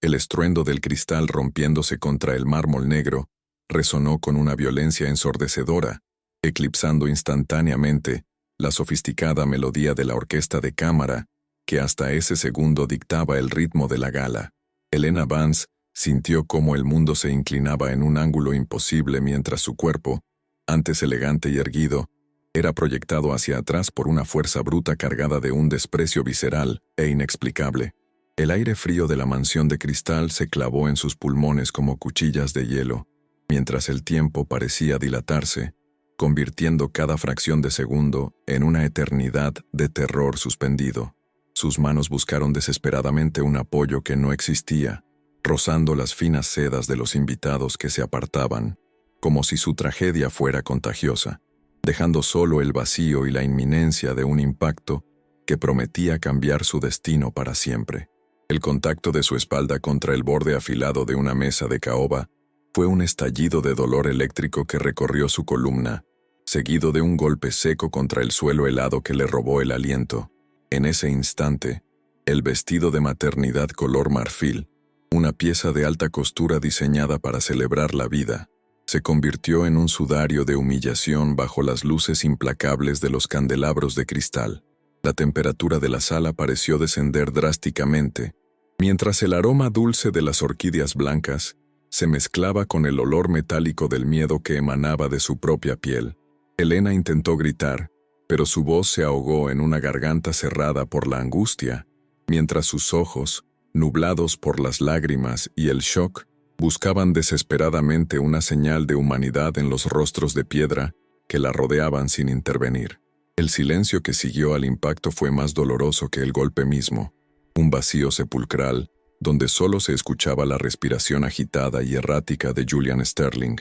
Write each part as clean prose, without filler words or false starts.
El estruendo del cristal rompiéndose contra el mármol negro resonó con una violencia ensordecedora, eclipsando instantáneamente la sofisticada melodía de la orquesta de cámara que hasta ese segundo dictaba el ritmo de la gala. Helena Vance sintió cómo el mundo se inclinaba en un ángulo imposible mientras su cuerpo, antes elegante y erguido, era proyectado hacia atrás por una fuerza bruta cargada de un desprecio visceral e inexplicable. El aire frío de la mansión de cristal se clavó en sus pulmones como cuchillas de hielo, mientras el tiempo parecía dilatarse, convirtiendo cada fracción de segundo en una eternidad de terror suspendido. Sus manos buscaron desesperadamente un apoyo que no existía, rozando las finas sedas de los invitados que se apartaban, como si su tragedia fuera contagiosa, dejando solo el vacío y la inminencia de un impacto que prometía cambiar su destino para siempre. El contacto de su espalda contra el borde afilado de una mesa de caoba fue un estallido de dolor eléctrico que recorrió su columna, seguido de un golpe seco contra el suelo helado que le robó el aliento. En ese instante, el vestido de maternidad color marfil, una pieza de alta costura diseñada para celebrar la vida, se convirtió en un sudario de humillación bajo las luces implacables de los candelabros de cristal. La temperatura de la sala pareció descender drásticamente, mientras el aroma dulce de las orquídeas blancas se mezclaba con el olor metálico del miedo que emanaba de su propia piel. Helena intentó gritar, pero su voz se ahogó en una garganta cerrada por la angustia, mientras sus ojos, nublados por las lágrimas y el shock, buscaban desesperadamente una señal de humanidad en los rostros de piedra que la rodeaban sin intervenir. El silencio que siguió al impacto fue más doloroso que el golpe mismo, un vacío sepulcral donde solo se escuchaba la respiración agitada y errática de Julian Sterling,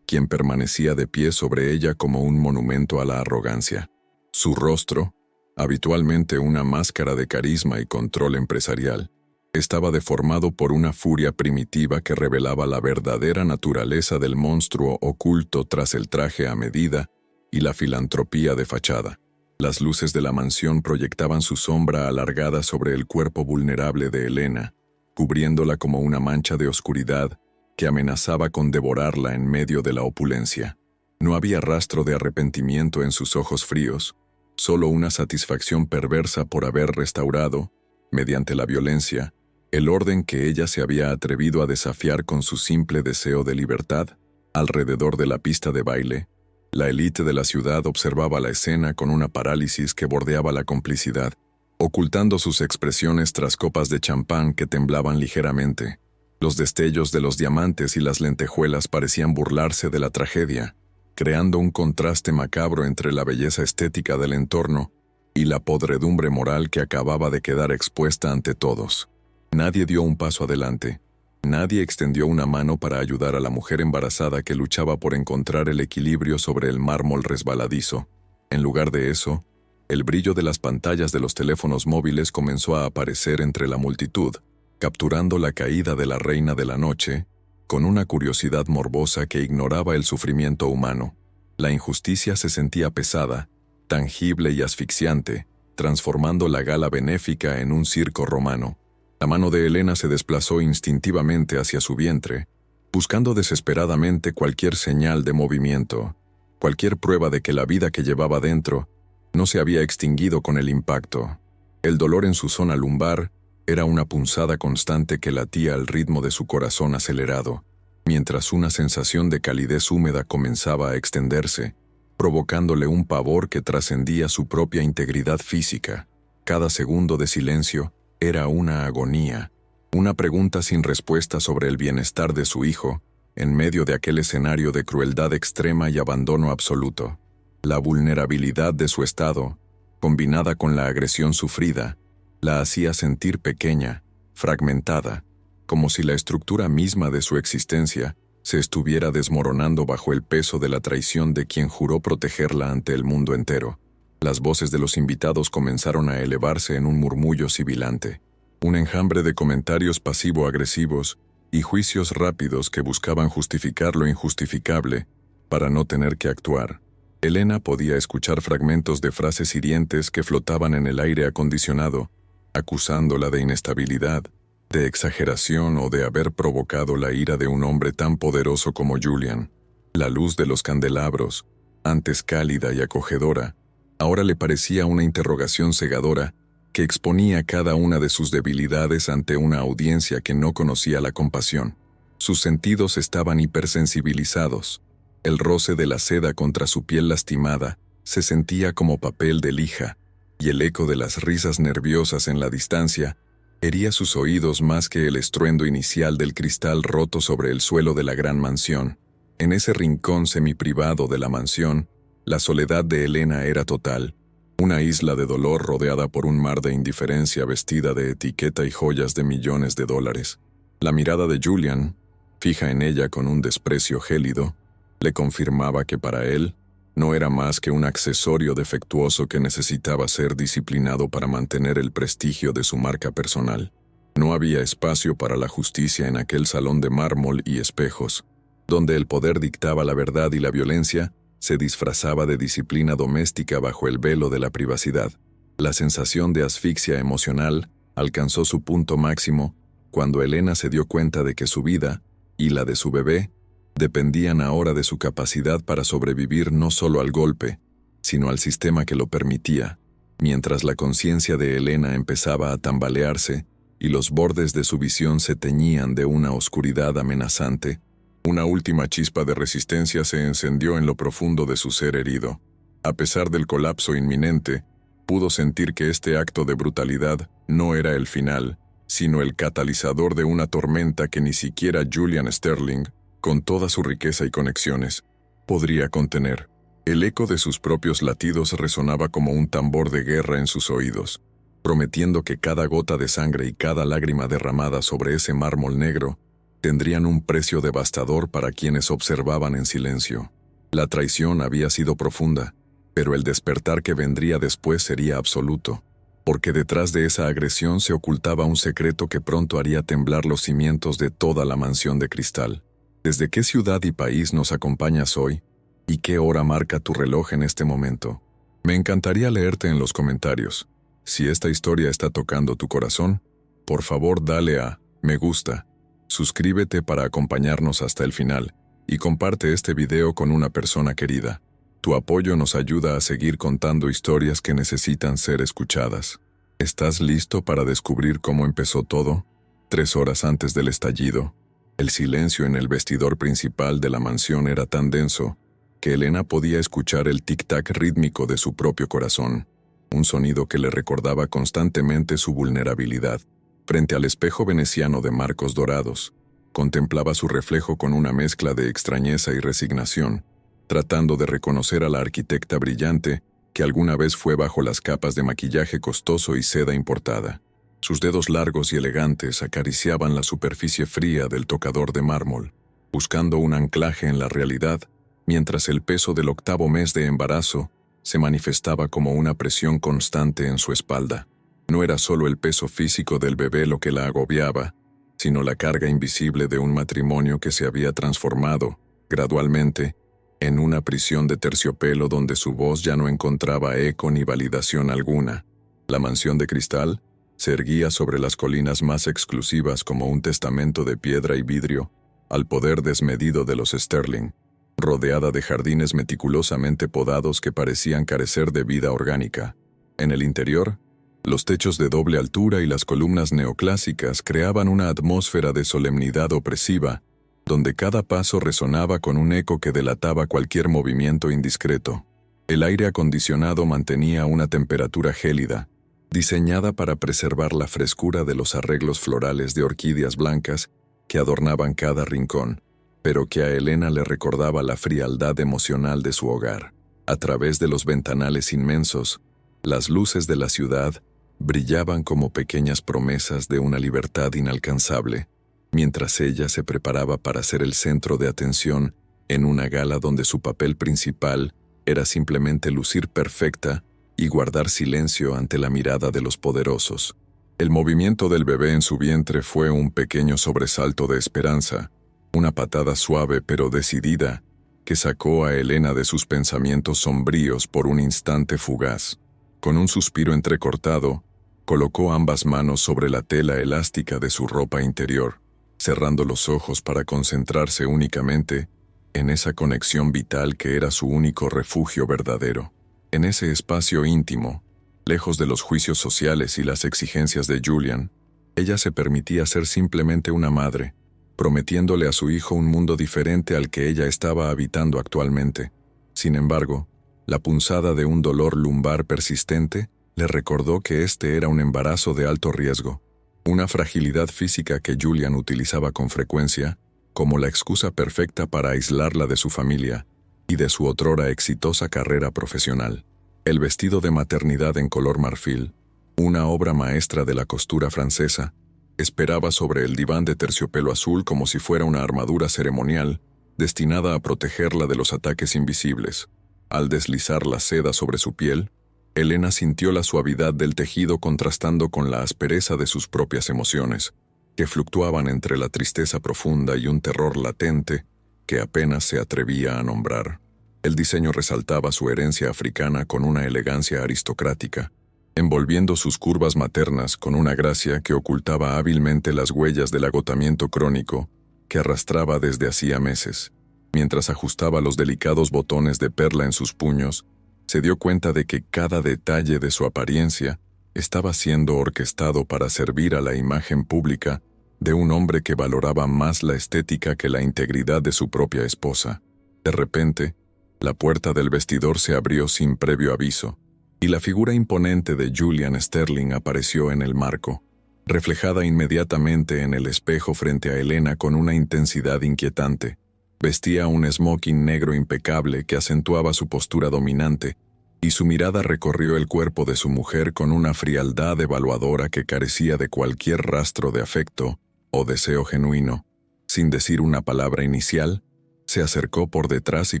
quien permanecía de pie sobre ella como un monumento a la arrogancia. Su rostro, habitualmente una máscara de carisma y control empresarial, estaba deformado por una furia primitiva que revelaba la verdadera naturaleza del monstruo oculto tras el traje a medida y la filantropía de fachada. Las luces de la mansión proyectaban su sombra alargada sobre el cuerpo vulnerable de Helena, cubriéndola como una mancha de oscuridad que amenazaba con devorarla en medio de la opulencia. No había rastro de arrepentimiento en sus ojos fríos, solo una satisfacción perversa por haber restaurado, mediante la violencia, el orden que ella se había atrevido a desafiar con su simple deseo de libertad. Alrededor de la pista de baile, la élite de la ciudad observaba la escena con una parálisis que bordeaba la complicidad, ocultando sus expresiones tras copas de champán que temblaban ligeramente. Los destellos de los diamantes y las lentejuelas parecían burlarse de la tragedia, creando un contraste macabro entre la belleza estética del entorno y la podredumbre moral que acababa de quedar expuesta ante todos. Nadie dio un paso adelante. Nadie extendió una mano para ayudar a la mujer embarazada que luchaba por encontrar el equilibrio sobre el mármol resbaladizo. En lugar de eso, el brillo de las pantallas de los teléfonos móviles comenzó a aparecer entre la multitud, capturando la caída de la reina de la noche, con una curiosidad morbosa que ignoraba el sufrimiento humano. La injusticia se sentía pesada, tangible y asfixiante, transformando la gala benéfica en un circo romano. La mano de Helena se desplazó instintivamente hacia su vientre, buscando desesperadamente cualquier señal de movimiento, cualquier prueba de que la vida que llevaba dentro no se había extinguido con el impacto. El dolor en su zona lumbar era una punzada constante que latía al ritmo de su corazón acelerado, mientras una sensación de calidez húmeda comenzaba a extenderse, provocándole un pavor que trascendía su propia integridad física. Cada segundo de silencio era una agonía, una pregunta sin respuesta sobre el bienestar de su hijo, en medio de aquel escenario de crueldad extrema y abandono absoluto. La vulnerabilidad de su estado, combinada con la agresión sufrida, la hacía sentir pequeña, fragmentada, como si la estructura misma de su existencia se estuviera desmoronando bajo el peso de la traición de quien juró protegerla ante el mundo entero. Las voces de los invitados comenzaron a elevarse en un murmullo sibilante, un enjambre de comentarios pasivo-agresivos y juicios rápidos que buscaban justificar lo injustificable para no tener que actuar. Helena podía escuchar fragmentos de frases hirientes que flotaban en el aire acondicionado, acusándola de inestabilidad, de exageración o de haber provocado la ira de un hombre tan poderoso como Julian. La luz de los candelabros, antes cálida y acogedora, ahora le parecía una interrogación cegadora que exponía cada una de sus debilidades ante una audiencia que no conocía la compasión. Sus sentidos estaban hipersensibilizados. El roce de la seda contra su piel lastimada se sentía como papel de lija, y el eco de las risas nerviosas en la distancia hería sus oídos más que el estruendo inicial del cristal roto sobre el suelo de la gran mansión. En ese rincón semiprivado de la mansión, la soledad de Elena era total, una isla de dolor rodeada por un mar de indiferencia vestida de etiqueta y joyas de millones de dólares. La mirada de Julian, fija en ella con un desprecio gélido, le confirmaba que para él no era más que un accesorio defectuoso que necesitaba ser disciplinado para mantener el prestigio de su marca personal. No había espacio para la justicia en aquel salón de mármol y espejos, donde el poder dictaba la verdad y la violencia se disfrazaba de disciplina doméstica bajo el velo de la privacidad. La sensación de asfixia emocional alcanzó su punto máximo cuando Elena se dio cuenta de que su vida y la de su bebé dependían ahora de su capacidad para sobrevivir no solo al golpe, sino al sistema que lo permitía, mientras la conciencia de Elena empezaba a tambalearse y los bordes de su visión se teñían de una oscuridad amenazante. Una última chispa de resistencia se encendió en lo profundo de su ser herido. A pesar del colapso inminente, pudo sentir que este acto de brutalidad no era el final, sino el catalizador de una tormenta que ni siquiera Julian Sterling, con toda su riqueza y conexiones, podría contener. El eco de sus propios latidos resonaba como un tambor de guerra en sus oídos, prometiendo que cada gota de sangre y cada lágrima derramada sobre ese mármol negro tendrían un precio devastador para quienes observaban en silencio. La traición había sido profunda, pero el despertar que vendría después sería absoluto, porque detrás de esa agresión se ocultaba un secreto que pronto haría temblar los cimientos de toda la mansión de cristal. ¿Desde qué ciudad y país nos acompañas hoy? ¿Y qué hora marca tu reloj en este momento? Me encantaría leerte en los comentarios. Si esta historia está tocando tu corazón, por favor dale a me gusta. Suscríbete para acompañarnos hasta el final y comparte este video con una persona querida. Tu apoyo nos ayuda a seguir contando historias que necesitan ser escuchadas. ¿Estás listo para descubrir cómo empezó todo? 3 horas antes del estallido, el silencio en el vestidor principal de la mansión era tan denso que Elena podía escuchar el tic-tac rítmico de su propio corazón, un sonido que le recordaba constantemente su vulnerabilidad. Frente al espejo veneciano de marcos dorados, contemplaba su reflejo con una mezcla de extrañeza y resignación, tratando de reconocer a la arquitecta brillante que alguna vez fue bajo las capas de maquillaje costoso y seda importada. Sus dedos largos y elegantes acariciaban la superficie fría del tocador de mármol, buscando un anclaje en la realidad, mientras el peso del 8º mes de embarazo se manifestaba como una presión constante en su espalda. No era solo el peso físico del bebé lo que la agobiaba, sino la carga invisible de un matrimonio que se había transformado, gradualmente, en una prisión de terciopelo donde su voz ya no encontraba eco ni validación alguna. La mansión de cristal se erguía sobre las colinas más exclusivas como un testamento de piedra y vidrio al poder desmedido de los Sterling, rodeada de jardines meticulosamente podados que parecían carecer de vida orgánica. En el interior, los techos de doble altura y las columnas neoclásicas creaban una atmósfera de solemnidad opresiva, donde cada paso resonaba con un eco que delataba cualquier movimiento indiscreto. El aire acondicionado mantenía una temperatura gélida, diseñada para preservar la frescura de los arreglos florales de orquídeas blancas que adornaban cada rincón, pero que a Elena le recordaba la frialdad emocional de su hogar. A través de los ventanales inmensos, las luces de la ciudad brillaban como pequeñas promesas de una libertad inalcanzable, mientras ella se preparaba para ser el centro de atención en una gala donde su papel principal era simplemente lucir perfecta y guardar silencio ante la mirada de los poderosos. El movimiento del bebé en su vientre fue un pequeño sobresalto de esperanza, una patada suave pero decidida que sacó a Elena de sus pensamientos sombríos por un instante fugaz. Con un suspiro entrecortado, Colocó ambas manos sobre la tela elástica de su ropa interior, cerrando los ojos para concentrarse únicamente en esa conexión vital que era su único refugio verdadero. En ese espacio íntimo, lejos de los juicios sociales y las exigencias de Julian, ella se permitía ser simplemente una madre, prometiéndole a su hijo un mundo diferente al que ella estaba habitando actualmente. Sin embargo, la punzada de un dolor lumbar persistente le recordó que este era un embarazo de alto riesgo, una fragilidad física que Julian utilizaba con frecuencia como la excusa perfecta para aislarla de su familia y de su otrora exitosa carrera profesional. El vestido de maternidad en color marfil, una obra maestra de la costura francesa, esperaba sobre el diván de terciopelo azul como si fuera una armadura ceremonial destinada a protegerla de los ataques invisibles. Al deslizar la seda sobre su piel, Elena sintió la suavidad del tejido contrastando con la aspereza de sus propias emociones, que fluctuaban entre la tristeza profunda y un terror latente que apenas se atrevía a nombrar. El diseño resaltaba su herencia africana con una elegancia aristocrática, envolviendo sus curvas maternas con una gracia que ocultaba hábilmente las huellas del agotamiento crónico que arrastraba desde hacía meses. Mientras ajustaba los delicados botones de perla en sus puños, se dio cuenta de que cada detalle de su apariencia estaba siendo orquestado para servir a la imagen pública de un hombre que valoraba más la estética que la integridad de su propia esposa. De repente, la puerta del vestidor se abrió sin previo aviso, y la figura imponente de Julian Sterling apareció en el marco, reflejada inmediatamente en el espejo frente a Elena con una intensidad inquietante. Vestía un smoking negro impecable que acentuaba su postura dominante, y su mirada recorrió el cuerpo de su mujer con una frialdad evaluadora que carecía de cualquier rastro de afecto o deseo genuino. Sin decir una palabra inicial, se acercó por detrás y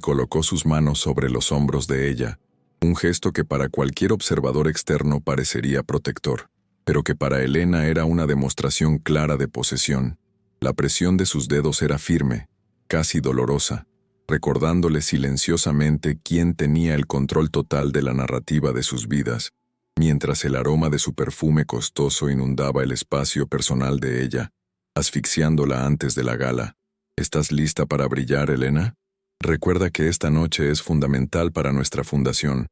colocó sus manos sobre los hombros de ella, un gesto que para cualquier observador externo parecería protector, pero que para Elena era una demostración clara de posesión. La presión de sus dedos era firme, casi dolorosa, recordándole silenciosamente quién tenía el control total de la narrativa de sus vidas, mientras el aroma de su perfume costoso inundaba el espacio personal de ella, asfixiándola antes de la gala. ¿Estás lista para brillar, Elena? Recuerda que esta noche es fundamental para nuestra fundación,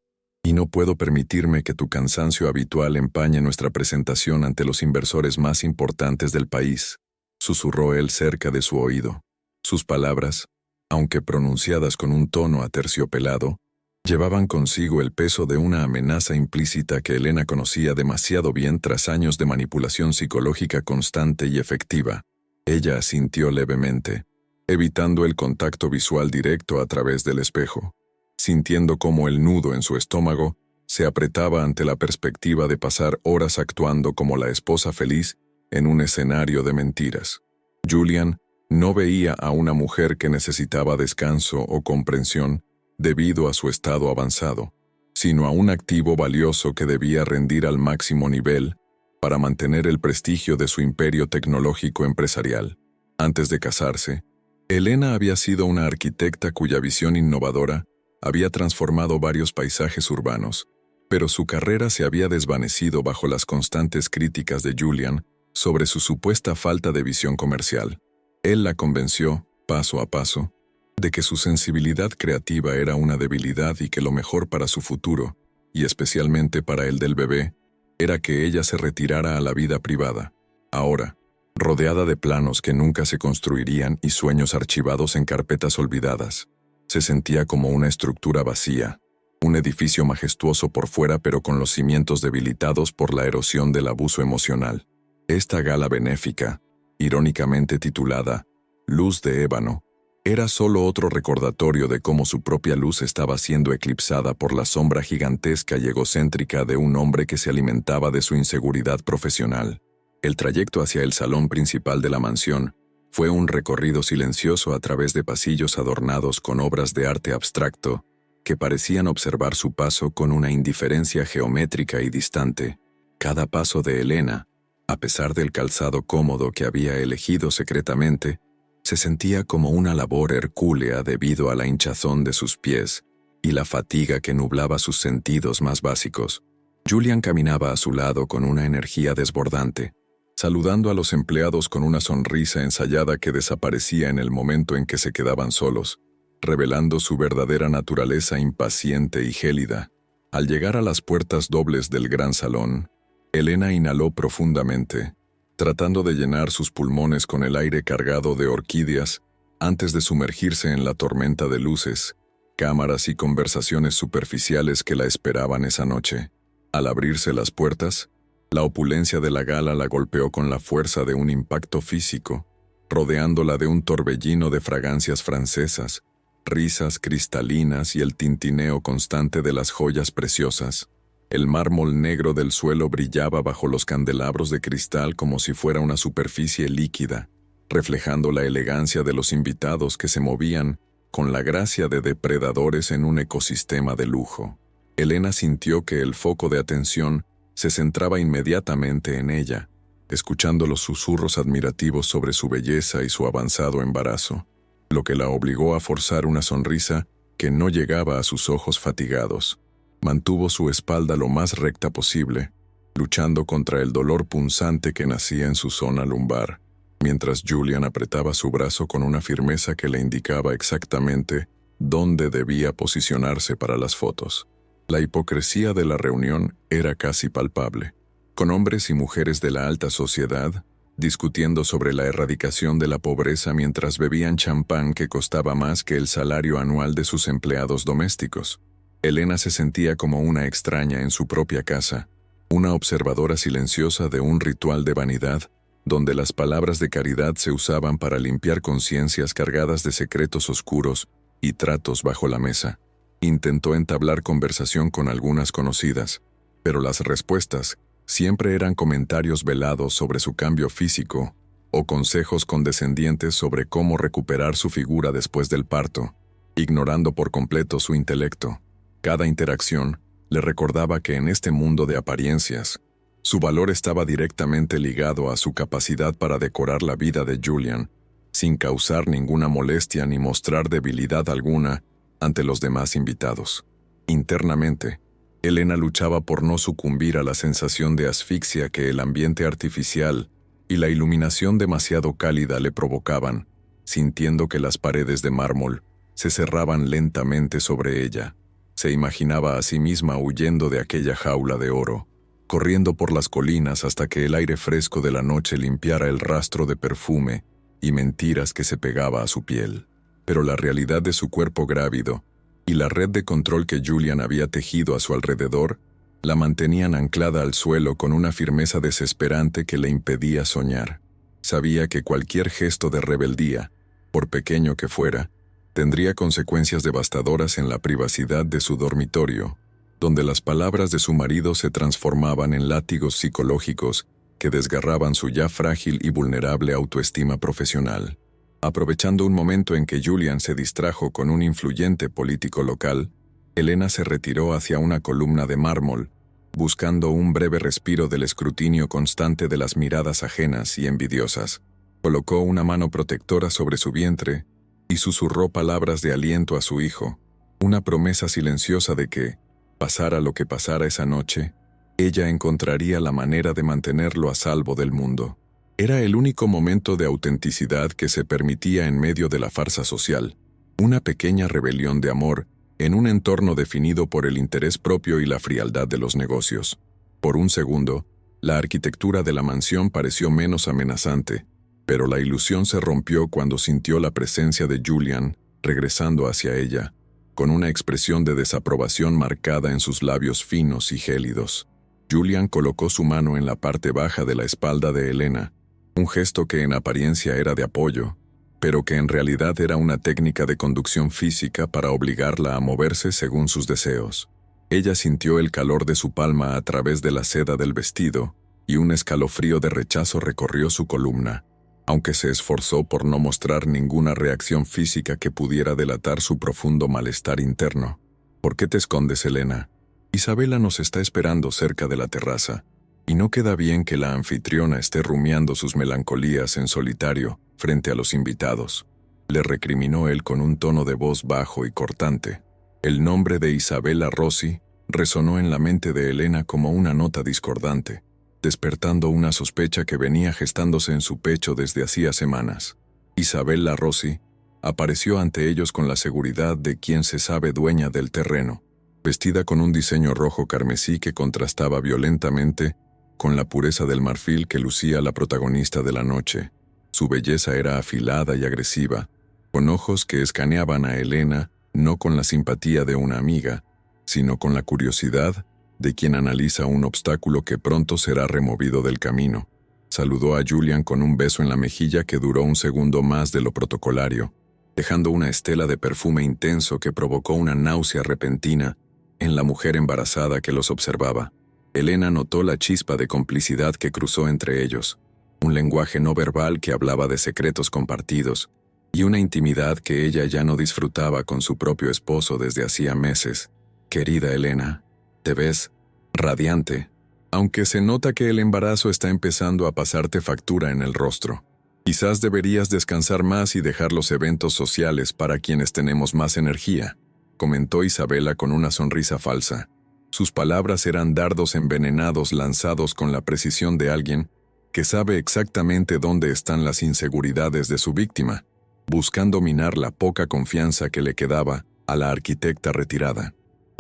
y no puedo permitirme que tu cansancio habitual empañe nuestra presentación ante los inversores más importantes del país, susurró él cerca de su oído. Sus palabras, aunque pronunciadas con un tono aterciopelado, llevaban consigo el peso de una amenaza implícita que Elena conocía demasiado bien tras años de manipulación psicológica constante y efectiva. Ella asintió levemente, evitando el contacto visual directo a través del espejo, sintiendo cómo el nudo en su estómago se apretaba ante la perspectiva de pasar horas actuando como la esposa feliz en un escenario de mentiras. Julian no veía a una mujer que necesitaba descanso o comprensión debido a su estado avanzado, sino a un activo valioso que debía rendir al máximo nivel para mantener el prestigio de su imperio tecnológico empresarial. Antes de casarse, Elena había sido una arquitecta cuya visión innovadora había transformado varios paisajes urbanos, pero su carrera se había desvanecido bajo las constantes críticas de Julian sobre su supuesta falta de visión comercial. Él la convenció, paso a paso, de que su sensibilidad creativa era una debilidad y que lo mejor para su futuro, y especialmente para el del bebé, era que ella se retirara a la vida privada. Ahora, rodeada de planos que nunca se construirían y sueños archivados en carpetas olvidadas, se sentía como una estructura vacía, un edificio majestuoso por fuera pero con los cimientos debilitados por la erosión del abuso emocional. Esta gala benéfica, irónicamente titulada Luz de Ébano, era solo otro recordatorio de cómo su propia luz estaba siendo eclipsada por la sombra gigantesca y egocéntrica de un hombre que se alimentaba de su inseguridad profesional. El trayecto hacia el salón principal de la mansión fue un recorrido silencioso a través de pasillos adornados con obras de arte abstracto que parecían observar su paso con una indiferencia geométrica y distante. Cada paso de Elena, a pesar del calzado cómodo que había elegido secretamente, se sentía como una labor hercúlea debido a la hinchazón de sus pies y la fatiga que nublaba sus sentidos más básicos. Julian caminaba a su lado con una energía desbordante, saludando a los empleados con una sonrisa ensayada que desaparecía en el momento en que se quedaban solos, revelando su verdadera naturaleza impaciente y gélida. Al llegar a las puertas dobles del gran salón, Elena inhaló profundamente, tratando de llenar sus pulmones con el aire cargado de orquídeas antes de sumergirse en la tormenta de luces, cámaras y conversaciones superficiales que la esperaban esa noche. Al abrirse las puertas, la opulencia de la gala la golpeó con la fuerza de un impacto físico, rodeándola de un torbellino de fragancias francesas, risas cristalinas y el tintineo constante de las joyas preciosas. El mármol negro del suelo brillaba bajo los candelabros de cristal como si fuera una superficie líquida, reflejando la elegancia de los invitados que se movían con la gracia de depredadores en un ecosistema de lujo. Elena sintió que el foco de atención se centraba inmediatamente en ella, escuchando los susurros admirativos sobre su belleza y su avanzado embarazo, lo que la obligó a forzar una sonrisa que no llegaba a sus ojos fatigados. Mantuvo su espalda lo más recta posible, luchando contra el dolor punzante que nacía en su zona lumbar, mientras Julian apretaba su brazo con una firmeza que le indicaba exactamente dónde debía posicionarse para las fotos. La hipocresía de la reunión era casi palpable, con hombres y mujeres de la alta sociedad discutiendo sobre la erradicación de la pobreza mientras bebían champán que costaba más que el salario anual de sus empleados domésticos. Elena se sentía como una extraña en su propia casa, una observadora silenciosa de un ritual de vanidad, donde las palabras de caridad se usaban para limpiar conciencias cargadas de secretos oscuros y tratos bajo la mesa. Intentó entablar conversación con algunas conocidas, pero las respuestas siempre eran comentarios velados sobre su cambio físico o consejos condescendientes sobre cómo recuperar su figura después del parto, ignorando por completo su intelecto. Cada interacción le recordaba que en este mundo de apariencias, su valor estaba directamente ligado a su capacidad para decorar la vida de Julian, sin causar ninguna molestia ni mostrar debilidad alguna ante los demás invitados. Internamente, Elena luchaba por no sucumbir a la sensación de asfixia que el ambiente artificial y la iluminación demasiado cálida le provocaban, sintiendo que las paredes de mármol se cerraban lentamente sobre ella. Se imaginaba a sí misma huyendo de aquella jaula de oro, corriendo por las colinas hasta que el aire fresco de la noche limpiara el rastro de perfume y mentiras que se pegaba a su piel. Pero la realidad de su cuerpo grávido y la red de control que Julian había tejido a su alrededor la mantenían anclada al suelo con una firmeza desesperante que le impedía soñar. Sabía que cualquier gesto de rebeldía, por pequeño que fuera, tendría consecuencias devastadoras en la privacidad de su dormitorio, donde las palabras de su marido se transformaban en látigos psicológicos que desgarraban su ya frágil y vulnerable autoestima profesional. Aprovechando un momento en que Julian se distrajo con un influyente político local, Elena se retiró hacia una columna de mármol, buscando un breve respiro del escrutinio constante de las miradas ajenas y envidiosas. Colocó una mano protectora sobre su vientre y susurró palabras de aliento a su hijo, una promesa silenciosa de que, pasara lo que pasara esa noche, ella encontraría la manera de mantenerlo a salvo del mundo. Era el único momento de autenticidad que se permitía en medio de la farsa social, una pequeña rebelión de amor en un entorno definido por el interés propio y la frialdad de los negocios. Por un segundo, la arquitectura de la mansión pareció menos amenazante, pero la ilusión se rompió cuando sintió la presencia de Julian regresando hacia ella, con una expresión de desaprobación marcada en sus labios finos y gélidos. Julian colocó su mano en la parte baja de la espalda de Elena, un gesto que en apariencia era de apoyo, pero que en realidad era una técnica de conducción física para obligarla a moverse según sus deseos. Ella sintió el calor de su palma a través de la seda del vestido, y un escalofrío de rechazo recorrió su columna, aunque se esforzó por no mostrar ninguna reacción física que pudiera delatar su profundo malestar interno. ¿Por qué te escondes, Elena? Isabela nos está esperando cerca de la terraza, y no queda bien que la anfitriona esté rumiando sus melancolías en solitario frente a los invitados, le recriminó él con un tono de voz bajo y cortante. El nombre de Isabela Rossi resonó en la mente de Elena como una nota discordante, despertando una sospecha que venía gestándose en su pecho desde hacía semanas. Isabella Rossi apareció ante ellos con la seguridad de quien se sabe dueña del terreno, vestida con un diseño rojo carmesí que contrastaba violentamente con la pureza del marfil que lucía la protagonista de la noche. Su belleza era afilada y agresiva, con ojos que escaneaban a Elena no con la simpatía de una amiga, sino con la curiosidad de quien analiza un obstáculo que pronto será removido del camino. Saludó a Julian con un beso en la mejilla que duró un segundo más de lo protocolario, dejando una estela de perfume intenso que provocó una náusea repentina en la mujer embarazada que los observaba. Elena notó la chispa de complicidad que cruzó entre ellos, un lenguaje no verbal que hablaba de secretos compartidos, y una intimidad que ella ya no disfrutaba con su propio esposo desde hacía meses. «Querida Elena, te ves radiante, aunque se nota que el embarazo está empezando a pasarte factura en el rostro. Quizás deberías descansar más y dejar los eventos sociales para quienes tenemos más energía», comentó Isabella con una sonrisa falsa. Sus palabras eran dardos envenenados lanzados con la precisión de alguien que sabe exactamente dónde están las inseguridades de su víctima, buscando minar la poca confianza que le quedaba a la arquitecta retirada.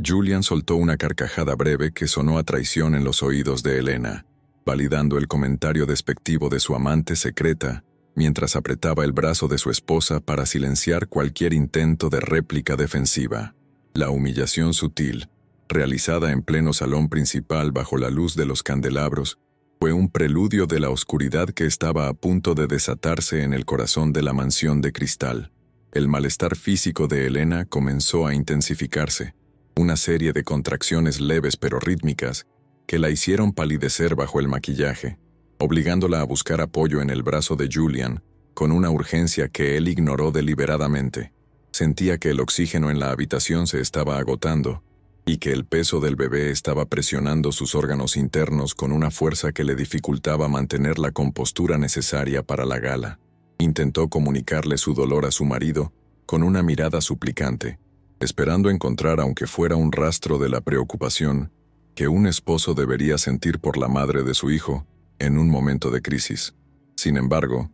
Julian soltó una carcajada breve que sonó a traición en los oídos de Elena, validando el comentario despectivo de su amante secreta, mientras apretaba el brazo de su esposa para silenciar cualquier intento de réplica defensiva. La humillación sutil, realizada en pleno salón principal bajo la luz de los candelabros, fue un preludio de la oscuridad que estaba a punto de desatarse en el corazón de la mansión de cristal. El malestar físico de Elena comenzó a intensificarse, una serie de contracciones leves pero rítmicas que la hicieron palidecer bajo el maquillaje, obligándola a buscar apoyo en el brazo de Julian, con una urgencia que él ignoró deliberadamente. Sentía que el oxígeno en la habitación se estaba agotando, y que el peso del bebé estaba presionando sus órganos internos con una fuerza que le dificultaba mantener la compostura necesaria para la gala. Intentó comunicarle su dolor a su marido con una mirada suplicante, esperando encontrar, aunque fuera un rastro de la preocupación que un esposo debería sentir por la madre de su hijo en un momento de crisis. Sin embargo,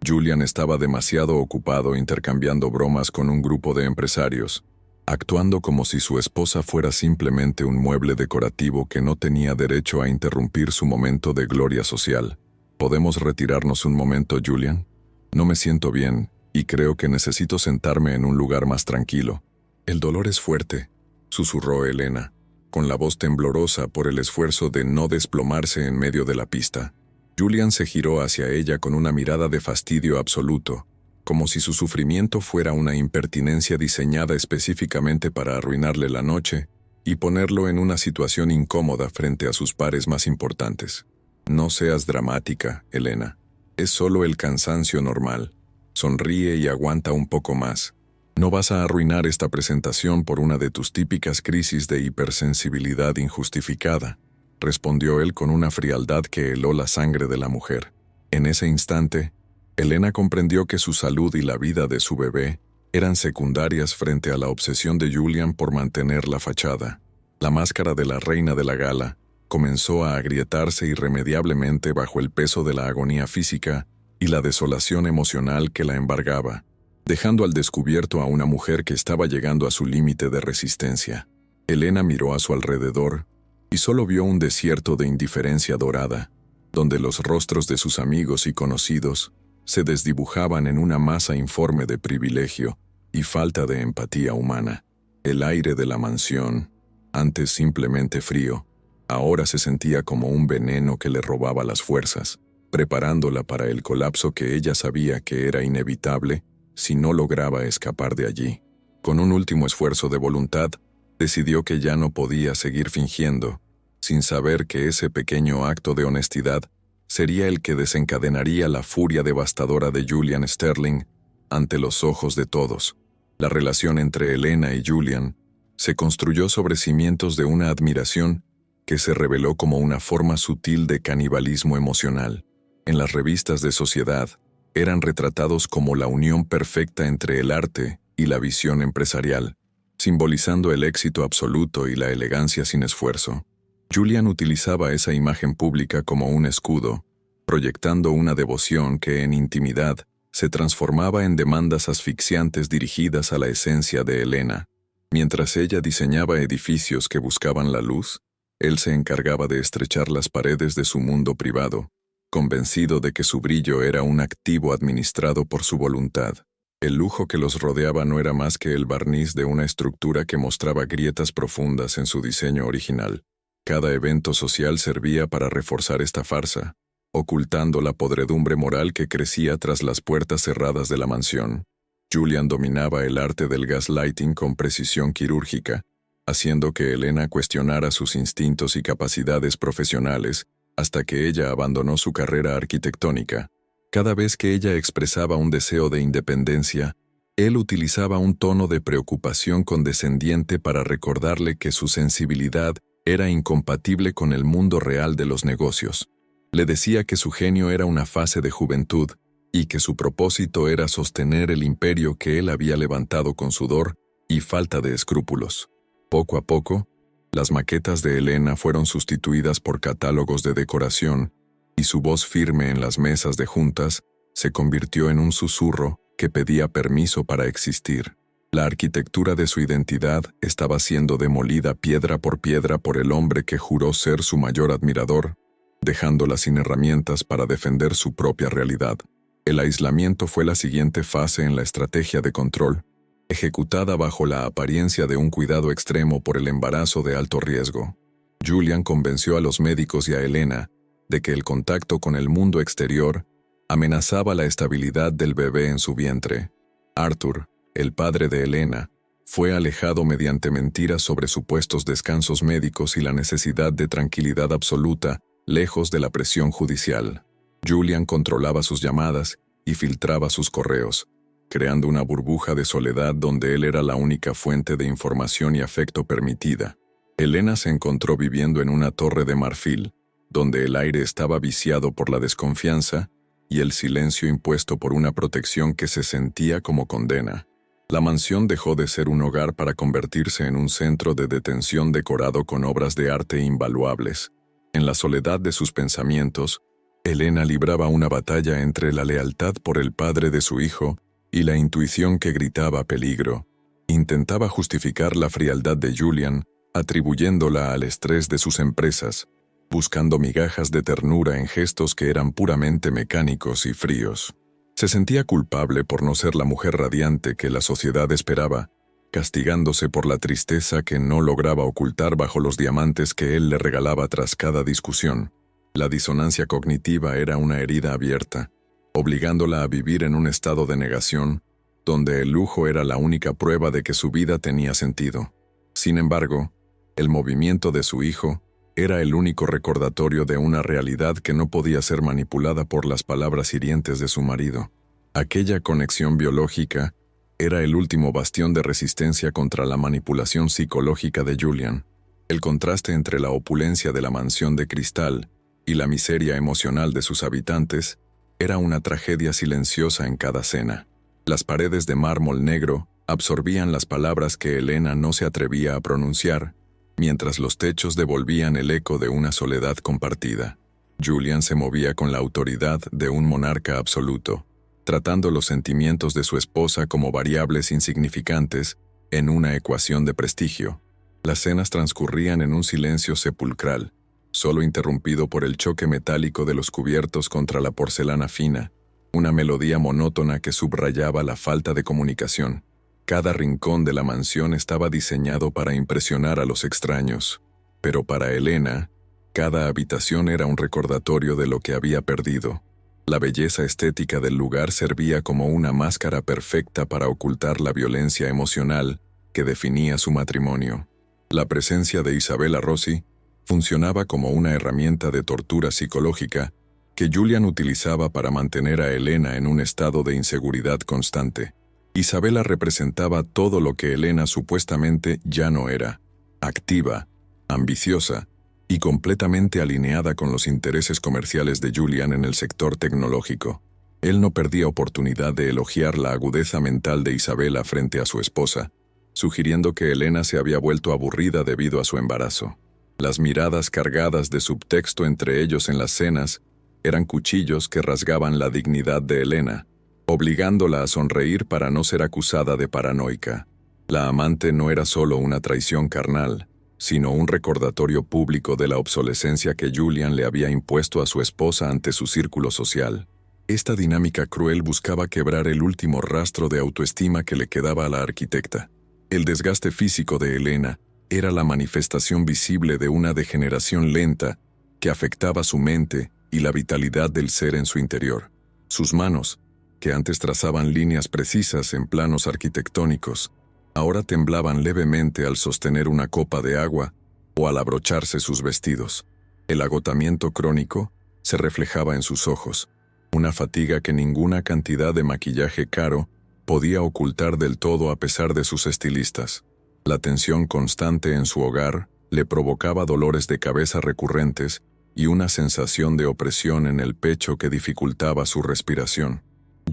Julian estaba demasiado ocupado intercambiando bromas con un grupo de empresarios, actuando como si su esposa fuera simplemente un mueble decorativo que no tenía derecho a interrumpir su momento de gloria social. «¿Podemos retirarnos un momento, Julian? No me siento bien, y creo que necesito sentarme en un lugar más tranquilo». «El dolor es fuerte», susurró Elena, con la voz temblorosa por el esfuerzo de no desplomarse en medio de la pista. Julian se giró hacia ella con una mirada de fastidio absoluto, como si su sufrimiento fuera una impertinencia diseñada específicamente para arruinarle la noche y ponerlo en una situación incómoda frente a sus pares más importantes. «No seas dramática, Elena. Es solo el cansancio normal. Sonríe y aguanta un poco más. No vas a arruinar esta presentación por una de tus típicas crisis de hipersensibilidad injustificada», respondió él con una frialdad que heló la sangre de la mujer. En ese instante, Elena comprendió que su salud y la vida de su bebé eran secundarias frente a la obsesión de Julian por mantener la fachada. La máscara de la reina de la gala comenzó a agrietarse irremediablemente bajo el peso de la agonía física y la desolación emocional que la embargaba, dejando al descubierto a una mujer que estaba llegando a su límite de resistencia. Elena miró a su alrededor y solo vio un desierto de indiferencia dorada, donde los rostros de sus amigos y conocidos se desdibujaban en una masa informe de privilegio y falta de empatía humana. El aire de la mansión, antes simplemente frío, ahora se sentía como un veneno que le robaba las fuerzas, preparándola para el colapso que ella sabía que era inevitable si no lograba escapar de allí. Con un último esfuerzo de voluntad, decidió que ya no podía seguir fingiendo, sin saber que ese pequeño acto de honestidad sería el que desencadenaría la furia devastadora de Julian Sterling ante los ojos de todos. La relación entre Elena y Julian se construyó sobre cimientos de una admiración que se reveló como una forma sutil de canibalismo emocional. En las revistas de sociedad, eran retratados como la unión perfecta entre el arte y la visión empresarial. simbolizando el éxito absoluto y la elegancia sin esfuerzo. Julian utilizaba esa imagen pública como un escudo, proyectando una devoción que en intimidad se transformaba en demandas asfixiantes dirigidas a la esencia de Elena. Mientras ella diseñaba edificios que buscaban la luz, él se encargaba de estrechar las paredes de su mundo privado, convencido de que su brillo era un activo administrado por su voluntad. El lujo que los rodeaba no era más que el barniz de una estructura que mostraba grietas profundas en su diseño original. Cada evento social servía para reforzar esta farsa, ocultando la podredumbre moral que crecía tras las puertas cerradas de la mansión. Julian dominaba el arte del gaslighting con precisión quirúrgica, haciendo que Elena cuestionara sus instintos y capacidades profesionales hasta que ella abandonó su carrera arquitectónica. Cada vez que ella expresaba un deseo de independencia, él utilizaba un tono de preocupación condescendiente para recordarle que su sensibilidad era incompatible con el mundo real de los negocios. Le decía que su genio era una fase de juventud y que su propósito era sostener el imperio que él había levantado con sudor y falta de escrúpulos. Poco a poco, las maquetas de Elena fueron sustituidas por catálogos de decoración y su voz firme en las mesas de juntas se convirtió en un susurro que pedía permiso para existir. La arquitectura de su identidad estaba siendo demolida piedra por el hombre que juró ser su mayor admirador, dejándola sin herramientas para defender su propia realidad. El aislamiento fue la siguiente fase en la estrategia de control, ejecutada bajo la apariencia de un cuidado extremo por el embarazo de alto riesgo. Julian convenció a los médicos y a Elena de que el contacto con el mundo exterior amenazaba la estabilidad del bebé en su vientre. Arthur, el padre de Elena, fue alejado mediante mentiras sobre supuestos descansos médicos y la necesidad de tranquilidad absoluta, lejos de la presión judicial. Julian controlaba sus llamadas y filtraba sus correos, creando una burbuja de soledad donde él era la única fuente de información y afecto permitida. Elena se encontró viviendo en una torre de marfil, donde el aire estaba viciado por la desconfianza y el silencio impuesto por una protección que se sentía como condena. La mansión dejó de ser un hogar para convertirse en un centro de detención decorado con obras de arte invaluables. En la soledad de sus pensamientos, Elena libraba una batalla entre la lealtad por el padre de su hijo y la intuición que gritaba peligro. Intentaba justificar la frialdad de Julian, atribuyéndola al estrés de sus empresas, buscando migajas de ternura en gestos que eran puramente mecánicos y fríos. Se sentía culpable por no ser la mujer radiante que la sociedad esperaba, castigándose por la tristeza que no lograba ocultar bajo los diamantes que él le regalaba tras cada discusión. La disonancia cognitiva era una herida abierta, obligándola a vivir en un estado de negación, donde el lujo era la única prueba de que su vida tenía sentido. Sin embargo, el movimiento de su hijo era el único recordatorio de una realidad que no podía ser manipulada por las palabras hirientes de su marido. Aquella conexión biológica era el último bastión de resistencia contra la manipulación psicológica de Julian. El contraste entre la opulencia de la mansión de cristal y la miseria emocional de sus habitantes era una tragedia silenciosa en cada cena. Las paredes de mármol negro absorbían las palabras que Elena no se atrevía a pronunciar, mientras los techos devolvían el eco de una soledad compartida. Julian se movía con la autoridad de un monarca absoluto, tratando los sentimientos de su esposa como variables insignificantes en una ecuación de prestigio. Las cenas transcurrían en un silencio sepulcral, solo interrumpido por el choque metálico de los cubiertos contra la porcelana fina, una melodía monótona que subrayaba la falta de comunicación. Cada rincón de la mansión estaba diseñado para impresionar a los extraños, pero para Elena, cada habitación era un recordatorio de lo que había perdido. La belleza estética del lugar servía como una máscara perfecta para ocultar la violencia emocional que definía su matrimonio. La presencia de Isabella Rossi funcionaba como una herramienta de tortura psicológica que Julian utilizaba para mantener a Elena en un estado de inseguridad constante. Isabella representaba todo lo que Elena supuestamente ya no era: activa, ambiciosa y completamente alineada con los intereses comerciales de Julian en el sector tecnológico. Él no perdía oportunidad de elogiar la agudeza mental de Isabella frente a su esposa, sugiriendo que Elena se había vuelto aburrida debido a su embarazo. Las miradas cargadas de subtexto entre ellos en las cenas eran cuchillos que rasgaban la dignidad de Elena, obligándola a sonreír para no ser acusada de paranoica. La amante no era solo una traición carnal, sino un recordatorio público de la obsolescencia que Julian le había impuesto a su esposa ante su círculo social. Esta dinámica cruel buscaba quebrar el último rastro de autoestima que le quedaba a la arquitecta. El desgaste físico de Elena era la manifestación visible de una degeneración lenta que afectaba su mente y la vitalidad del ser en su interior. Sus manos, que antes trazaban líneas precisas en planos arquitectónicos, ahora temblaban levemente al sostener una copa de agua o al abrocharse sus vestidos. El agotamiento crónico se reflejaba en sus ojos, una fatiga que ninguna cantidad de maquillaje caro podía ocultar del todo a pesar de sus estilistas. La tensión constante en su hogar le provocaba dolores de cabeza recurrentes y una sensación de opresión en el pecho que dificultaba su respiración.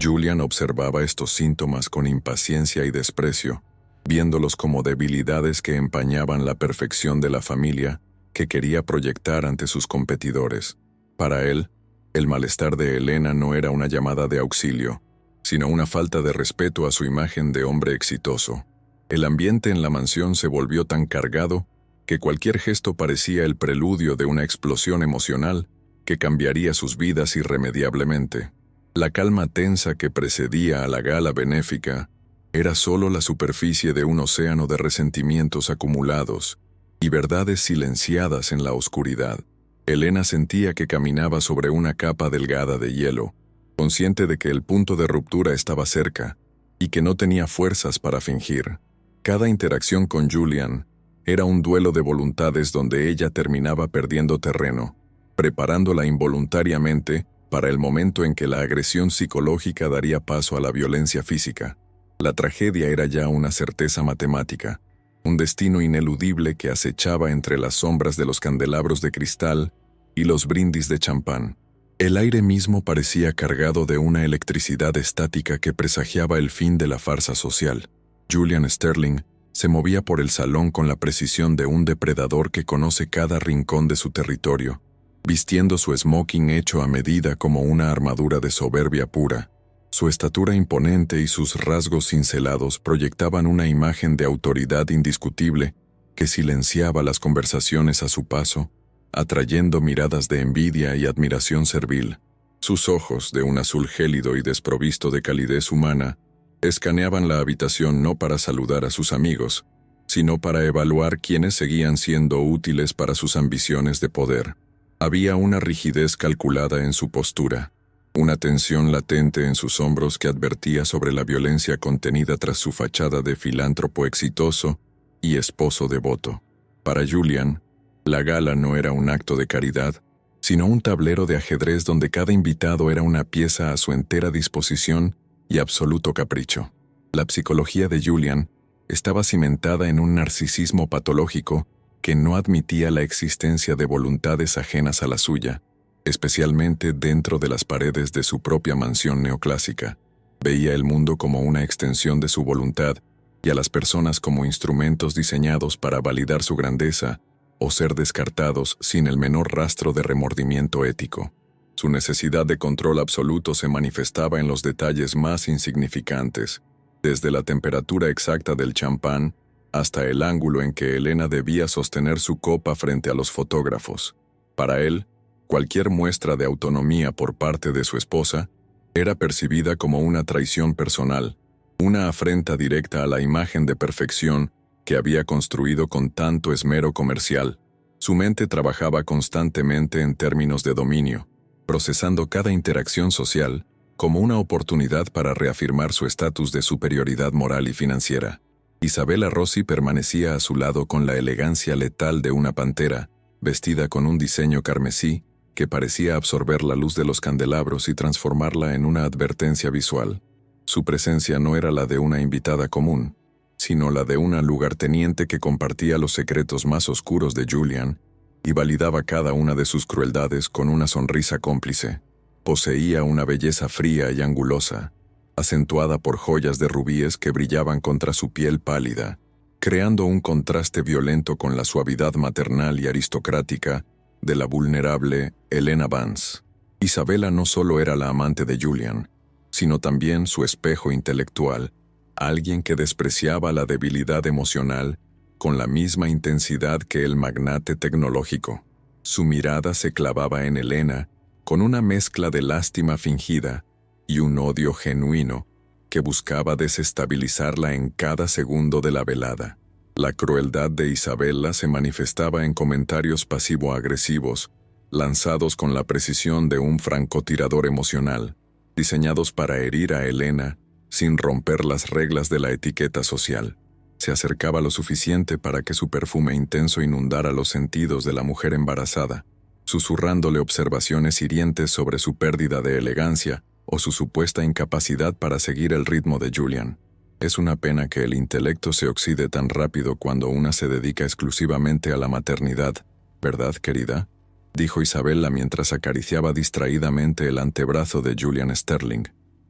Julian observaba estos síntomas con impaciencia y desprecio, viéndolos como debilidades que empañaban la perfección de la familia que quería proyectar ante sus competidores. Para él, el malestar de Elena no era una llamada de auxilio, sino una falta de respeto a su imagen de hombre exitoso. El ambiente en la mansión se volvió tan cargado que cualquier gesto parecía el preludio de una explosión emocional que cambiaría sus vidas irremediablemente. La calma tensa que precedía a la gala benéfica era solo la superficie de un océano de resentimientos acumulados y verdades silenciadas en la oscuridad. Elena sentía que caminaba sobre una capa delgada de hielo, consciente de que el punto de ruptura estaba cerca y que no tenía fuerzas para fingir. Cada interacción con Julian era un duelo de voluntades donde ella terminaba perdiendo terreno, preparándola involuntariamente para el momento en que la agresión psicológica daría paso a la violencia física. La tragedia era ya una certeza matemática, un destino ineludible que acechaba entre las sombras de los candelabros de cristal y los brindis de champán. El aire mismo parecía cargado de una electricidad estática que presagiaba el fin de la farsa social. Julian Sterling se movía por el salón con la precisión de un depredador que conoce cada rincón de su territorio, vistiendo su smoking hecho a medida como una armadura de soberbia pura. Su estatura imponente y sus rasgos cincelados proyectaban una imagen de autoridad indiscutible que silenciaba las conversaciones a su paso, atrayendo miradas de envidia y admiración servil. Sus ojos, de un azul gélido y desprovisto de calidez humana, escaneaban la habitación no para saludar a sus amigos, sino para evaluar quiénes seguían siendo útiles para sus ambiciones de poder. Había una rigidez calculada en su postura, una tensión latente en sus hombros que advertía sobre la violencia contenida tras su fachada de filántropo exitoso y esposo devoto. Para Julian, la gala no era un acto de caridad, sino un tablero de ajedrez donde cada invitado era una pieza a su entera disposición y absoluto capricho. La psicología de Julian estaba cimentada en un narcisismo patológico que no admitía la existencia de voluntades ajenas a la suya, especialmente dentro de las paredes de su propia mansión neoclásica. Veía el mundo como una extensión de su voluntad y a las personas como instrumentos diseñados para validar su grandeza o ser descartados sin el menor rastro de remordimiento ético. Su necesidad de control absoluto se manifestaba en los detalles más insignificantes, desde la temperatura exacta del champán hasta el ángulo en que Elena debía sostener su copa frente a los fotógrafos. Para él, cualquier muestra de autonomía por parte de su esposa era percibida como una traición personal, una afrenta directa a la imagen de perfección que había construido con tanto esmero comercial. Su mente trabajaba constantemente en términos de dominio, procesando cada interacción social como una oportunidad para reafirmar su estatus de superioridad moral y financiera. Isabella Rossi permanecía a su lado con la elegancia letal de una pantera, vestida con un diseño carmesí que parecía absorber la luz de los candelabros y transformarla en una advertencia visual. Su presencia no era la de una invitada común, sino la de una lugarteniente que compartía los secretos más oscuros de Julian y validaba cada una de sus crueldades con una sonrisa cómplice. Poseía una belleza fría y angulosa, acentuada por joyas de rubíes que brillaban contra su piel pálida, creando un contraste violento con la suavidad maternal y aristocrática de la vulnerable Helena Vance. Isabella no solo era la amante de Julian, sino también su espejo intelectual, alguien que despreciaba la debilidad emocional con la misma intensidad que el magnate tecnológico. Su mirada se clavaba en Helena con una mezcla de lástima fingida y un odio genuino que buscaba desestabilizarla en cada segundo de la velada. La crueldad de Isabella se manifestaba en comentarios pasivo-agresivos, lanzados con la precisión de un francotirador emocional, diseñados para herir a Helena sin romper las reglas de la etiqueta social. Se acercaba lo suficiente para que su perfume intenso inundara los sentidos de la mujer embarazada, susurrándole observaciones hirientes sobre su pérdida de elegancia o su supuesta incapacidad para seguir el ritmo de Julian. Es una pena que el intelecto se oxide tan rápido cuando una se dedica exclusivamente a la maternidad, ¿verdad, querida?, dijo Isabella mientras acariciaba distraídamente el antebrazo de Julian Sterling.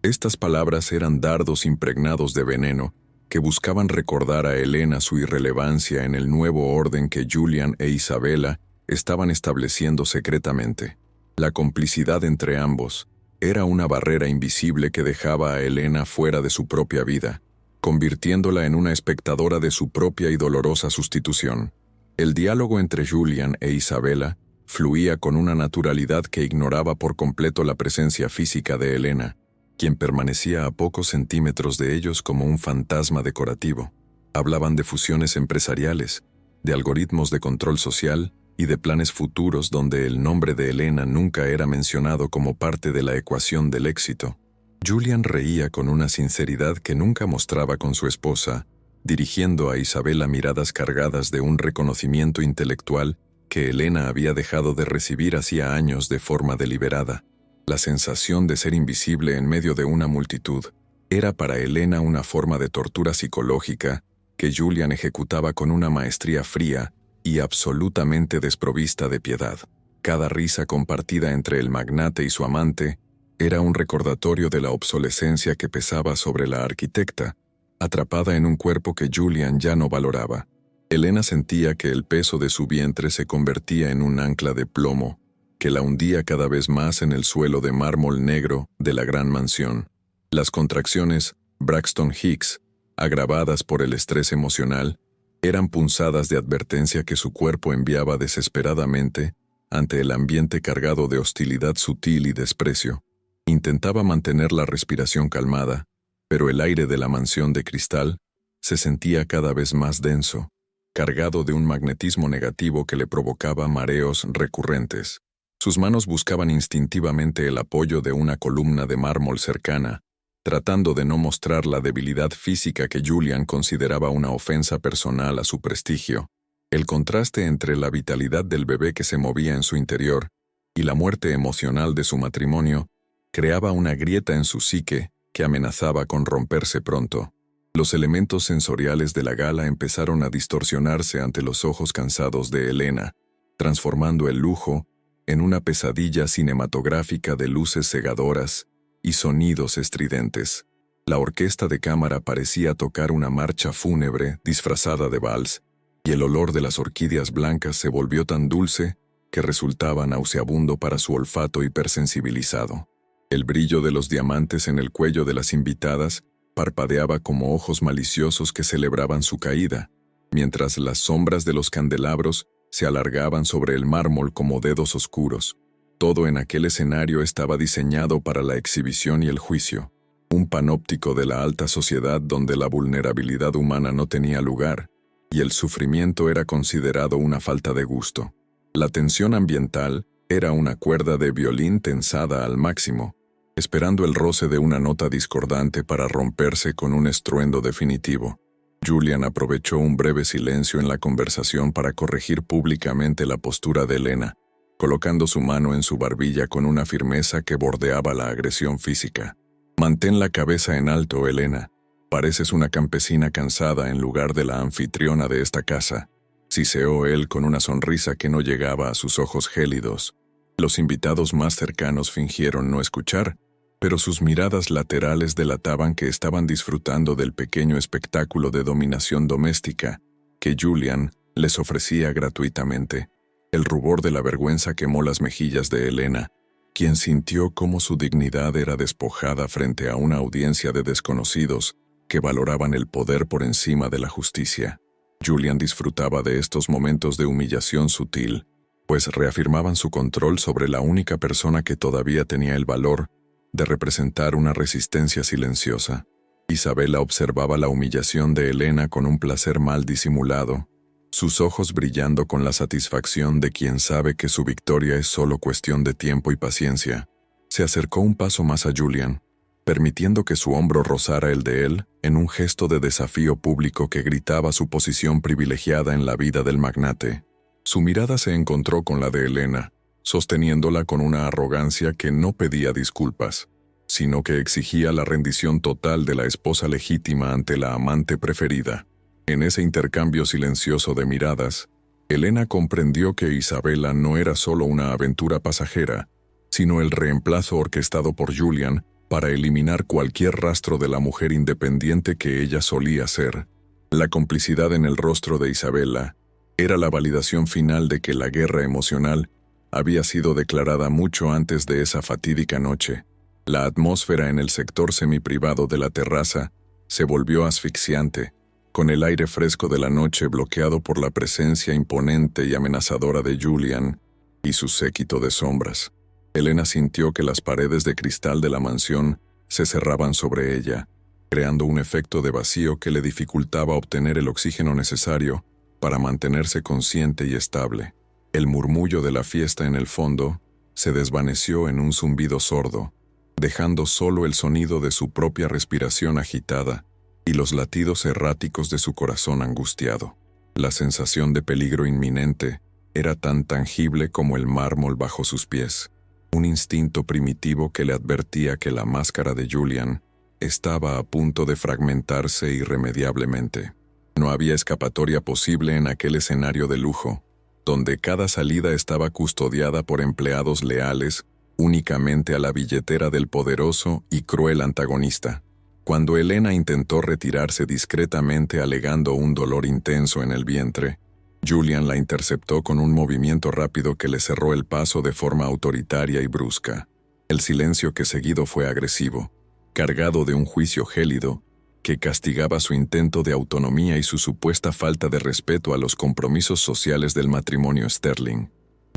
Estas palabras eran dardos impregnados de veneno que buscaban recordar a Helena su irrelevancia en el nuevo orden que Julian e Isabella estaban estableciendo secretamente. La complicidad entre ambos era una barrera invisible que dejaba a Helena fuera de su propia vida, convirtiéndola en una espectadora de su propia y dolorosa sustitución. El diálogo entre Julian e Isabella fluía con una naturalidad que ignoraba por completo la presencia física de Helena, quien permanecía a pocos centímetros de ellos como un fantasma decorativo. Hablaban de fusiones empresariales, de algoritmos de control social y de planes futuros donde el nombre de Helena nunca era mencionado como parte de la ecuación del éxito. Julian reía con una sinceridad que nunca mostraba con su esposa, dirigiendo a Isabella miradas cargadas de un reconocimiento intelectual que Helena había dejado de recibir hacía años de forma deliberada. La sensación de ser invisible en medio de una multitud era para Helena una forma de tortura psicológica que Julian ejecutaba con una maestría fría y absolutamente desprovista de piedad. Cada risa compartida entre el magnate y su amante era un recordatorio de la obsolescencia que pesaba sobre la arquitecta, atrapada en un cuerpo que Julian ya no valoraba. Helena sentía que el peso de su vientre se convertía en un ancla de plomo que la hundía cada vez más en el suelo de mármol negro de la gran mansión. Las contracciones Braxton Hicks, agravadas por el estrés emocional, eran punzadas de advertencia que su cuerpo enviaba desesperadamente ante el ambiente cargado de hostilidad sutil y desprecio. Intentaba mantener la respiración calmada, pero el aire de la mansión de cristal se sentía cada vez más denso, cargado de un magnetismo negativo que le provocaba mareos recurrentes. Sus manos buscaban instintivamente el apoyo de una columna de mármol cercana, tratando de no mostrar la debilidad física que Julian consideraba una ofensa personal a su prestigio. El contraste entre la vitalidad del bebé que se movía en su interior y la muerte emocional de su matrimonio creaba una grieta en su psique que amenazaba con romperse pronto. Los elementos sensoriales de la gala empezaron a distorsionarse ante los ojos cansados de Helena, transformando el lujo en una pesadilla cinematográfica de luces cegadoras y sonidos estridentes. La orquesta de cámara parecía tocar una marcha fúnebre disfrazada de vals, y el olor de las orquídeas blancas se volvió tan dulce que resultaba nauseabundo para su olfato hipersensibilizado. El brillo de los diamantes en el cuello de las invitadas parpadeaba como ojos maliciosos que celebraban su caída, mientras las sombras de los candelabros se alargaban sobre el mármol como dedos oscuros. Todo en aquel escenario estaba diseñado para la exhibición y el juicio, un panóptico de la alta sociedad donde la vulnerabilidad humana no tenía lugar, y el sufrimiento era considerado una falta de gusto. La tensión ambiental era una cuerda de violín tensada al máximo, esperando el roce de una nota discordante para romperse con un estruendo definitivo. Julian aprovechó un breve silencio en la conversación para corregir públicamente la postura de Helena, colocando su mano en su barbilla con una firmeza que bordeaba la agresión física. «Mantén la cabeza en alto, Helena. Pareces una campesina cansada en lugar de la anfitriona de esta casa», siseó él con una sonrisa que no llegaba a sus ojos gélidos. Los invitados más cercanos fingieron no escuchar, pero sus miradas laterales delataban que estaban disfrutando del pequeño espectáculo de dominación doméstica que Julian les ofrecía gratuitamente. El rubor de la vergüenza quemó las mejillas de Elena, quien sintió cómo su dignidad era despojada frente a una audiencia de desconocidos que valoraban el poder por encima de la justicia. Julian disfrutaba de estos momentos de humillación sutil, pues reafirmaban su control sobre la única persona que todavía tenía el valor de representar una resistencia silenciosa. Isabela observaba la humillación de Elena con un placer mal disimulado, sus ojos brillando con la satisfacción de quien sabe que su victoria es solo cuestión de tiempo y paciencia. Se acercó un paso más a Julian, permitiendo que su hombro rozara el de él en un gesto de desafío público que gritaba su posición privilegiada en la vida del magnate. Su mirada se encontró con la de Elena, sosteniéndola con una arrogancia que no pedía disculpas, sino que exigía la rendición total de la esposa legítima ante la amante preferida. En ese intercambio silencioso de miradas, Elena comprendió que Isabela no era solo una aventura pasajera, sino el reemplazo orquestado por Julian para eliminar cualquier rastro de la mujer independiente que ella solía ser. La complicidad en el rostro de Isabela era la validación final de que la guerra emocional había sido declarada mucho antes de esa fatídica noche. La atmósfera en el sector semiprivado de la terraza se volvió asfixiante, con el aire fresco de la noche bloqueado por la presencia imponente y amenazadora de Julian y su séquito de sombras. Elena sintió que las paredes de cristal de la mansión se cerraban sobre ella, creando un efecto de vacío que le dificultaba obtener el oxígeno necesario para mantenerse consciente y estable. El murmullo de la fiesta en el fondo se desvaneció en un zumbido sordo, dejando solo el sonido de su propia respiración agitada y los latidos erráticos de su corazón angustiado. La sensación de peligro inminente era tan tangible como el mármol bajo sus pies, un instinto primitivo que le advertía que la máscara de Julian estaba a punto de fragmentarse irremediablemente. No había escapatoria posible en aquel escenario de lujo, donde cada salida estaba custodiada por empleados leales únicamente a la billetera del poderoso y cruel antagonista. Cuando Elena intentó retirarse discretamente alegando un dolor intenso en el vientre, Julian la interceptó con un movimiento rápido que le cerró el paso de forma autoritaria y brusca. El silencio que seguido fue agresivo, cargado de un juicio gélido que castigaba su intento de autonomía y su supuesta falta de respeto a los compromisos sociales del matrimonio Sterling.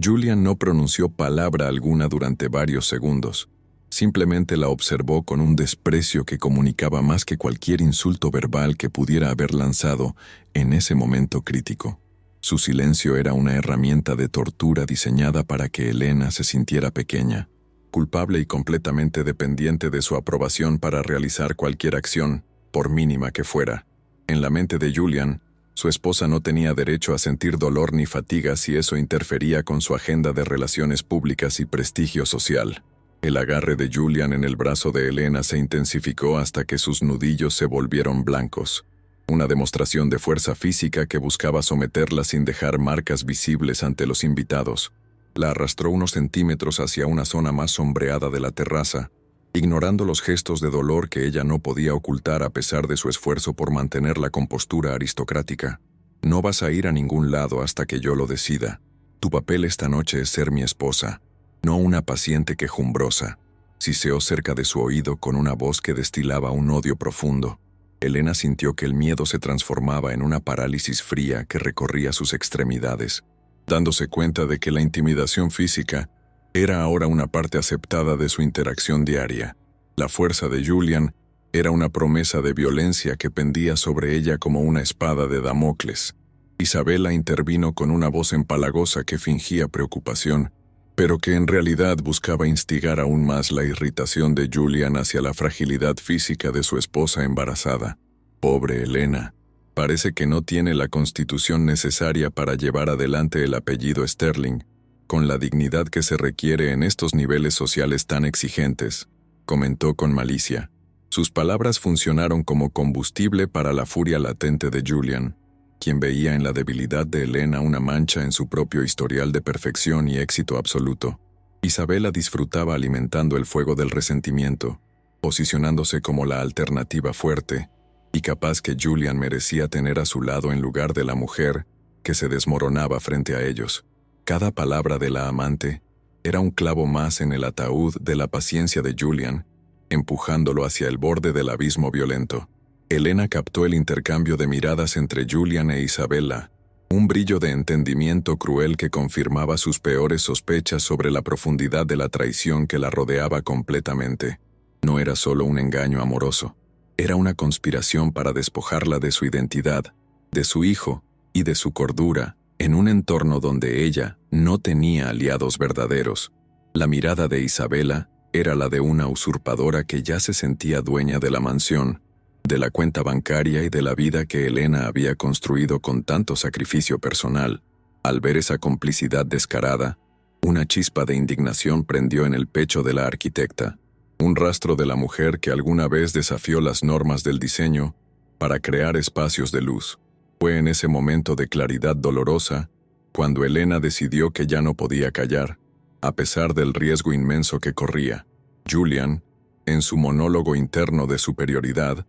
Julian no pronunció palabra alguna durante varios segundos. Simplemente la observó con un desprecio que comunicaba más que cualquier insulto verbal que pudiera haber lanzado en ese momento crítico. Su silencio era una herramienta de tortura diseñada para que Elena se sintiera pequeña, culpable y completamente dependiente de su aprobación para realizar cualquier acción, por mínima que fuera. En la mente de Julian, su esposa no tenía derecho a sentir dolor ni fatiga si eso interfería con su agenda de relaciones públicas y prestigio social. El agarre de Julian en el brazo de Elena se intensificó hasta que sus nudillos se volvieron blancos. Una demostración de fuerza física que buscaba someterla sin dejar marcas visibles ante los invitados. La arrastró unos centímetros hacia una zona más sombreada de la terraza, ignorando los gestos de dolor que ella no podía ocultar a pesar de su esfuerzo por mantener la compostura aristocrática. No vas a ir a ningún lado hasta que yo lo decida. Tu papel esta noche es ser mi esposa, no una paciente quejumbrosa. Siseó cerca de su oído con una voz que destilaba un odio profundo. Elena sintió que el miedo se transformaba en una parálisis fría que recorría sus extremidades, dándose cuenta de que la intimidación física era ahora una parte aceptada de su interacción diaria. La fuerza de Julian era una promesa de violencia que pendía sobre ella como una espada de Damocles. Isabela intervino con una voz empalagosa que fingía preocupación, pero que en realidad buscaba instigar aún más la irritación de Julian hacia la fragilidad física de su esposa embarazada. Pobre Elena. Parece que no tiene la constitución necesaria para llevar adelante el apellido Sterling, con la dignidad que se requiere en estos niveles sociales tan exigentes, comentó con malicia. Sus palabras funcionaron como combustible para la furia latente de Julian, quien veía en la debilidad de Elena una mancha en su propio historial de perfección y éxito absoluto. Isabela disfrutaba alimentando el fuego del resentimiento, posicionándose como la alternativa fuerte y capaz que Julian merecía tener a su lado en lugar de la mujer que se desmoronaba frente a ellos. Cada palabra de la amante era un clavo más en el ataúd de la paciencia de Julian, empujándolo hacia el borde del abismo violento. Elena captó el intercambio de miradas entre Julian e Isabela, un brillo de entendimiento cruel que confirmaba sus peores sospechas sobre la profundidad de la traición que la rodeaba completamente. No era solo un engaño amoroso, era una conspiración para despojarla de su identidad, de su hijo y de su cordura, en un entorno donde ella no tenía aliados verdaderos. La mirada de Isabela era la de una usurpadora que ya se sentía dueña de la mansión, de la cuenta bancaria y de la vida que Elena había construido con tanto sacrificio personal. Al ver esa complicidad descarada, una chispa de indignación prendió en el pecho de la arquitecta, un rastro de la mujer que alguna vez desafió las normas del diseño para crear espacios de luz. Fue en ese momento de claridad dolorosa cuando Elena decidió que ya no podía callar, a pesar del riesgo inmenso que corría. Julian, en su monólogo interno de superioridad,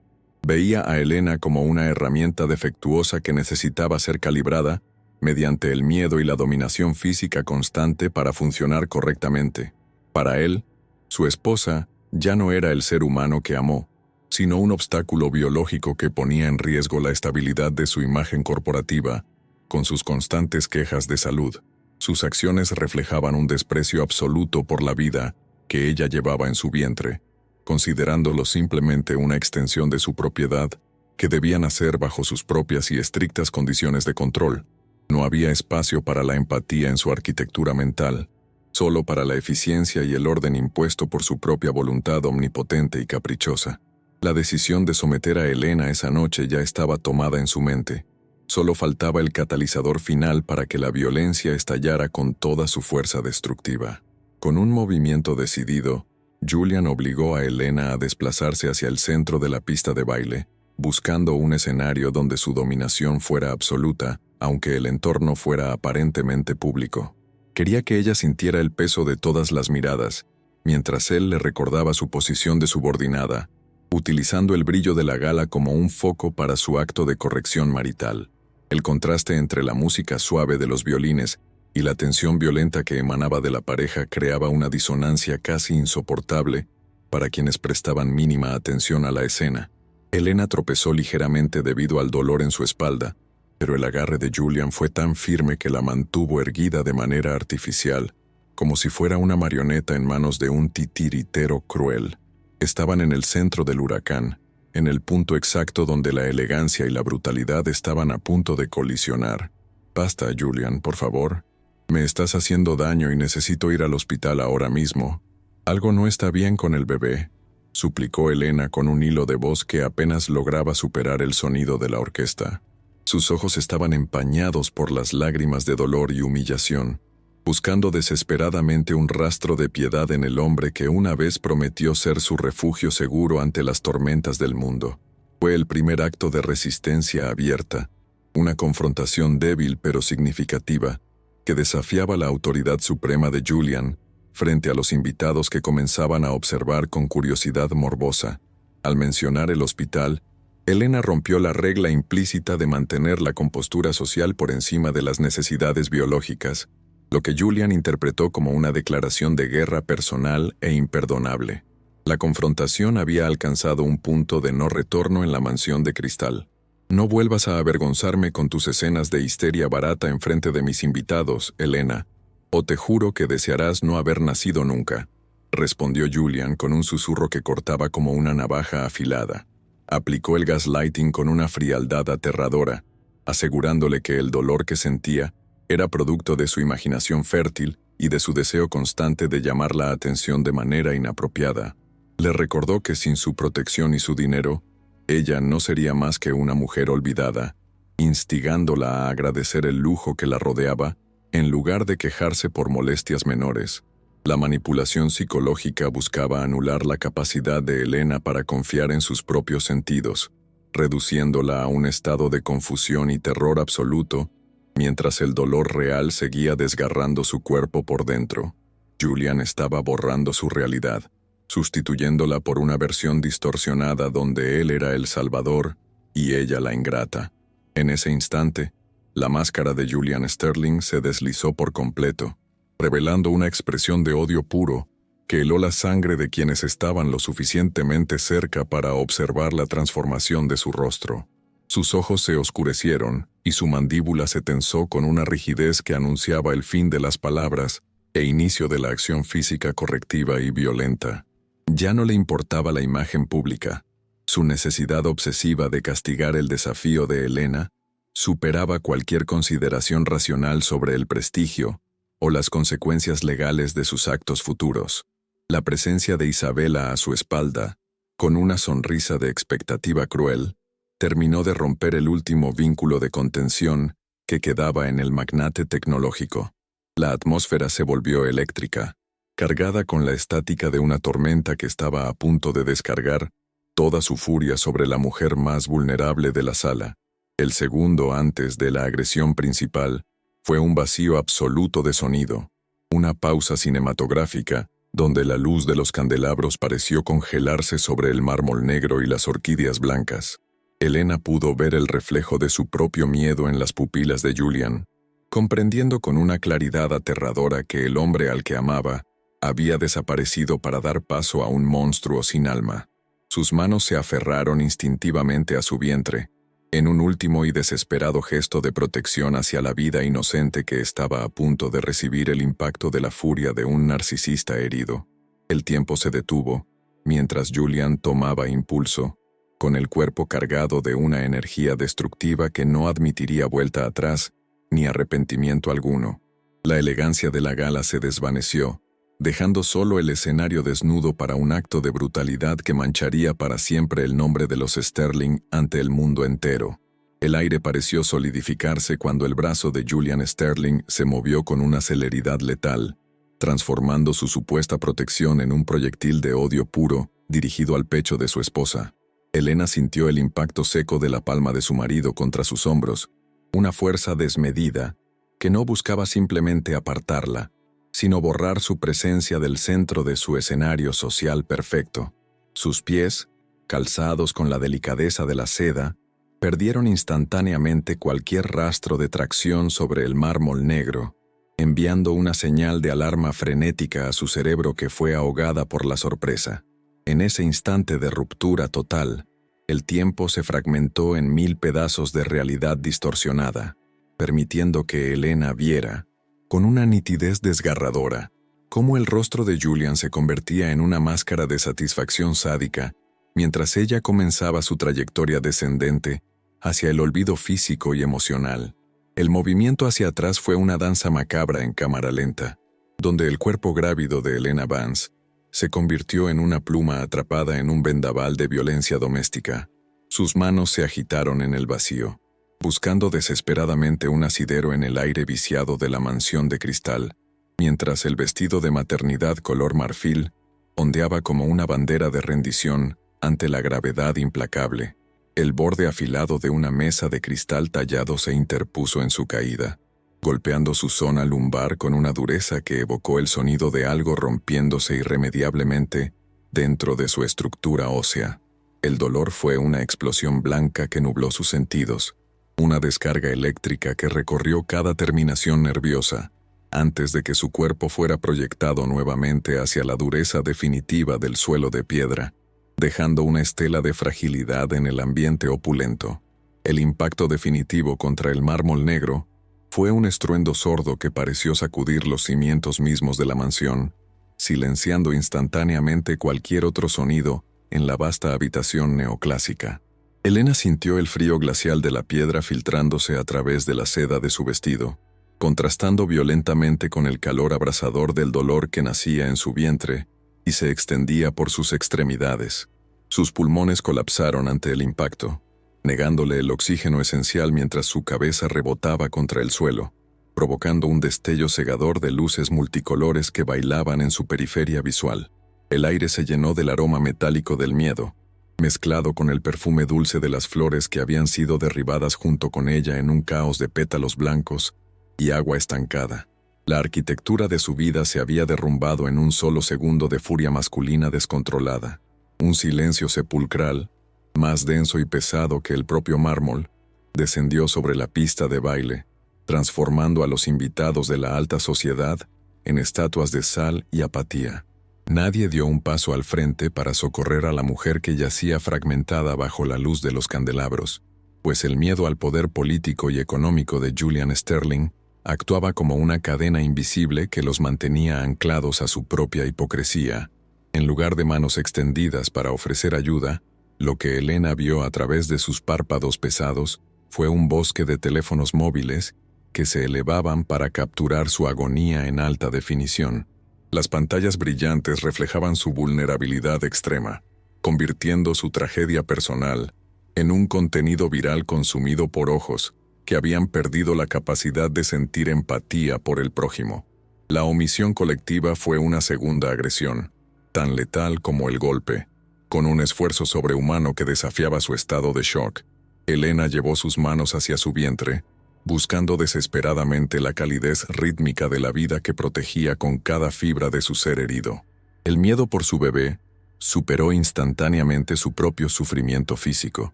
veía a Elena como una herramienta defectuosa que necesitaba ser calibrada mediante el miedo y la dominación física constante para funcionar correctamente. Para él, su esposa ya no era el ser humano que amó, sino un obstáculo biológico que ponía en riesgo la estabilidad de su imagen corporativa, con sus constantes quejas de salud. Sus acciones reflejaban un desprecio absoluto por la vida que ella llevaba en su vientre, considerándolo simplemente una extensión de su propiedad que debía nacer bajo sus propias y estrictas condiciones de control. No había espacio para la empatía en su arquitectura mental, solo para la eficiencia y el orden impuesto por su propia voluntad omnipotente y caprichosa. La decisión de someter a Elena esa noche ya estaba tomada en su mente. Solo faltaba el catalizador final para que la violencia estallara con toda su fuerza destructiva. Con un movimiento decidido, Julian obligó a Elena a desplazarse hacia el centro de la pista de baile, buscando un escenario donde su dominación fuera absoluta, aunque el entorno fuera aparentemente público. Quería que ella sintiera el peso de todas las miradas, mientras él le recordaba su posición de subordinada, utilizando el brillo de la gala como un foco para su acto de corrección marital. El contraste entre la música suave de los violines y la tensión violenta que emanaba de la pareja creaba una disonancia casi insoportable para quienes prestaban mínima atención a la escena. Elena tropezó ligeramente debido al dolor en su espalda, pero el agarre de Julian fue tan firme que la mantuvo erguida de manera artificial, como si fuera una marioneta en manos de un titiritero cruel. Estaban en el centro del huracán, en el punto exacto donde la elegancia y la brutalidad estaban a punto de colisionar. «Basta, Julian, por favor. Me estás haciendo daño y necesito ir al hospital ahora mismo. Algo no está bien con el bebé», suplicó Elena con un hilo de voz que apenas lograba superar el sonido de la orquesta. Sus ojos estaban empañados por las lágrimas de dolor y humillación, buscando desesperadamente un rastro de piedad en el hombre que una vez prometió ser su refugio seguro ante las tormentas del mundo. Fue el primer acto de resistencia abierta, una confrontación débil pero significativa, que desafiaba la autoridad suprema de Julian frente a los invitados que comenzaban a observar con curiosidad morbosa. Al mencionar el hospital, Elena rompió la regla implícita de mantener la compostura social por encima de las necesidades biológicas, lo que Julian interpretó como una declaración de guerra personal e imperdonable. La confrontación había alcanzado un punto de no retorno en la mansión de cristal. «No vuelvas a avergonzarme con tus escenas de histeria barata enfrente de mis invitados, Elena, o te juro que desearás no haber nacido nunca», respondió Julian con un susurro que cortaba como una navaja afilada. Aplicó el gaslighting con una frialdad aterradora, asegurándole que el dolor que sentía era producto de su imaginación fértil y de su deseo constante de llamar la atención de manera inapropiada. Le recordó que sin su protección y su dinero, ella no sería más que una mujer olvidada, instigándola a agradecer el lujo que la rodeaba, en lugar de quejarse por molestias menores. La manipulación psicológica buscaba anular la capacidad de Elena para confiar en sus propios sentidos, reduciéndola a un estado de confusión y terror absoluto, mientras el dolor real seguía desgarrando su cuerpo por dentro. Julian estaba borrando su realidad, sustituyéndola por una versión distorsionada donde él era el salvador y ella la ingrata. En ese instante, la máscara de Julian Sterling se deslizó por completo, revelando una expresión de odio puro que heló la sangre de quienes estaban lo suficientemente cerca para observar la transformación de su rostro. Sus ojos se oscurecieron y su mandíbula se tensó con una rigidez que anunciaba el fin de las palabras e inicio de la acción física correctiva y violenta. Ya no le importaba la imagen pública. Su necesidad obsesiva de castigar el desafío de Elena superaba cualquier consideración racional sobre el prestigio o las consecuencias legales de sus actos futuros. La presencia de Isabela a su espalda, con una sonrisa de expectativa cruel, terminó de romper el último vínculo de contención que quedaba en el magnate tecnológico. La atmósfera se volvió eléctrica, cargada con la estática de una tormenta que estaba a punto de descargar toda su furia sobre la mujer más vulnerable de la sala. El segundo antes de la agresión principal fue un vacío absoluto de sonido, una pausa cinematográfica donde la luz de los candelabros pareció congelarse sobre el mármol negro y las orquídeas blancas. Elena pudo ver el reflejo de su propio miedo en las pupilas de Julian, comprendiendo con una claridad aterradora que el hombre al que amaba había desaparecido para dar paso a un monstruo sin alma. Sus manos se aferraron instintivamente a su vientre, en un último y desesperado gesto de protección hacia la vida inocente que estaba a punto de recibir el impacto de la furia de un narcisista herido. El tiempo se detuvo, mientras Julian tomaba impulso, con el cuerpo cargado de una energía destructiva que no admitiría vuelta atrás ni arrepentimiento alguno. La elegancia de la gala se desvaneció, dejando solo el escenario desnudo para un acto de brutalidad que mancharía para siempre el nombre de los Sterling ante el mundo entero. El aire pareció solidificarse cuando el brazo de Julian Sterling se movió con una celeridad letal, transformando su supuesta protección en un proyectil de odio puro dirigido al pecho de su esposa. Elena sintió el impacto seco de la palma de su marido contra sus hombros, una fuerza desmedida que no buscaba simplemente apartarla, sino borrar su presencia del centro de su escenario social perfecto. Sus pies, calzados con la delicadeza de la seda, perdieron instantáneamente cualquier rastro de tracción sobre el mármol negro, enviando una señal de alarma frenética a su cerebro que fue ahogada por la sorpresa. En ese instante de ruptura total, el tiempo se fragmentó en 1000 pedazos de realidad distorsionada, permitiendo que Elena viera, con una nitidez desgarradora, cómo el rostro de Julian se convertía en una máscara de satisfacción sádica, mientras ella comenzaba su trayectoria descendente hacia el olvido físico y emocional. El movimiento hacia atrás fue una danza macabra en cámara lenta, donde el cuerpo grávido de Elena Vance se convirtió en una pluma atrapada en un vendaval de violencia doméstica. Sus manos se agitaron en el vacío, buscando desesperadamente un asidero en el aire viciado de la mansión de cristal, mientras el vestido de maternidad color marfil ondeaba como una bandera de rendición ante la gravedad implacable. El borde afilado de una mesa de cristal tallado se interpuso en su caída, golpeando su zona lumbar con una dureza que evocó el sonido de algo rompiéndose irremediablemente dentro de su estructura ósea. El dolor fue una explosión blanca que nubló sus sentidos, una descarga eléctrica que recorrió cada terminación nerviosa, antes de que su cuerpo fuera proyectado nuevamente hacia la dureza definitiva del suelo de piedra, dejando una estela de fragilidad en el ambiente opulento. El impacto definitivo contra el mármol negro fue un estruendo sordo que pareció sacudir los cimientos mismos de la mansión, silenciando instantáneamente cualquier otro sonido en la vasta habitación neoclásica. Elena sintió el frío glacial de la piedra filtrándose a través de la seda de su vestido, contrastando violentamente con el calor abrasador del dolor que nacía en su vientre y se extendía por sus extremidades. Sus pulmones colapsaron ante el impacto, negándole el oxígeno esencial mientras su cabeza rebotaba contra el suelo, provocando un destello cegador de luces multicolores que bailaban en su periferia visual. El aire se llenó del aroma metálico del miedo, mezclado con el perfume dulce de las flores que habían sido derribadas junto con ella en un caos de pétalos blancos y agua estancada. La arquitectura de su vida se había derrumbado en un solo segundo de furia masculina descontrolada. Un silencio sepulcral, más denso y pesado que el propio mármol, descendió sobre la pista de baile, transformando a los invitados de la alta sociedad en estatuas de sal y apatía. Nadie dio un paso al frente para socorrer a la mujer que yacía fragmentada bajo la luz de los candelabros, pues el miedo al poder político y económico de Julian Sterling actuaba como una cadena invisible que los mantenía anclados a su propia hipocresía. En lugar de manos extendidas para ofrecer ayuda, lo que Elena vio a través de sus párpados pesados fue un bosque de teléfonos móviles que se elevaban para capturar su agonía en alta definición. Las pantallas brillantes reflejaban su vulnerabilidad extrema, convirtiendo su tragedia personal en un contenido viral consumido por ojos que habían perdido la capacidad de sentir empatía por el prójimo. La omisión colectiva fue una segunda agresión, tan letal como el golpe. Con un esfuerzo sobrehumano que desafiaba su estado de shock, Elena llevó sus manos hacia su vientre, buscando desesperadamente la calidez rítmica de la vida que protegía con cada fibra de su ser herido. El miedo por su bebé superó instantáneamente su propio sufrimiento físico,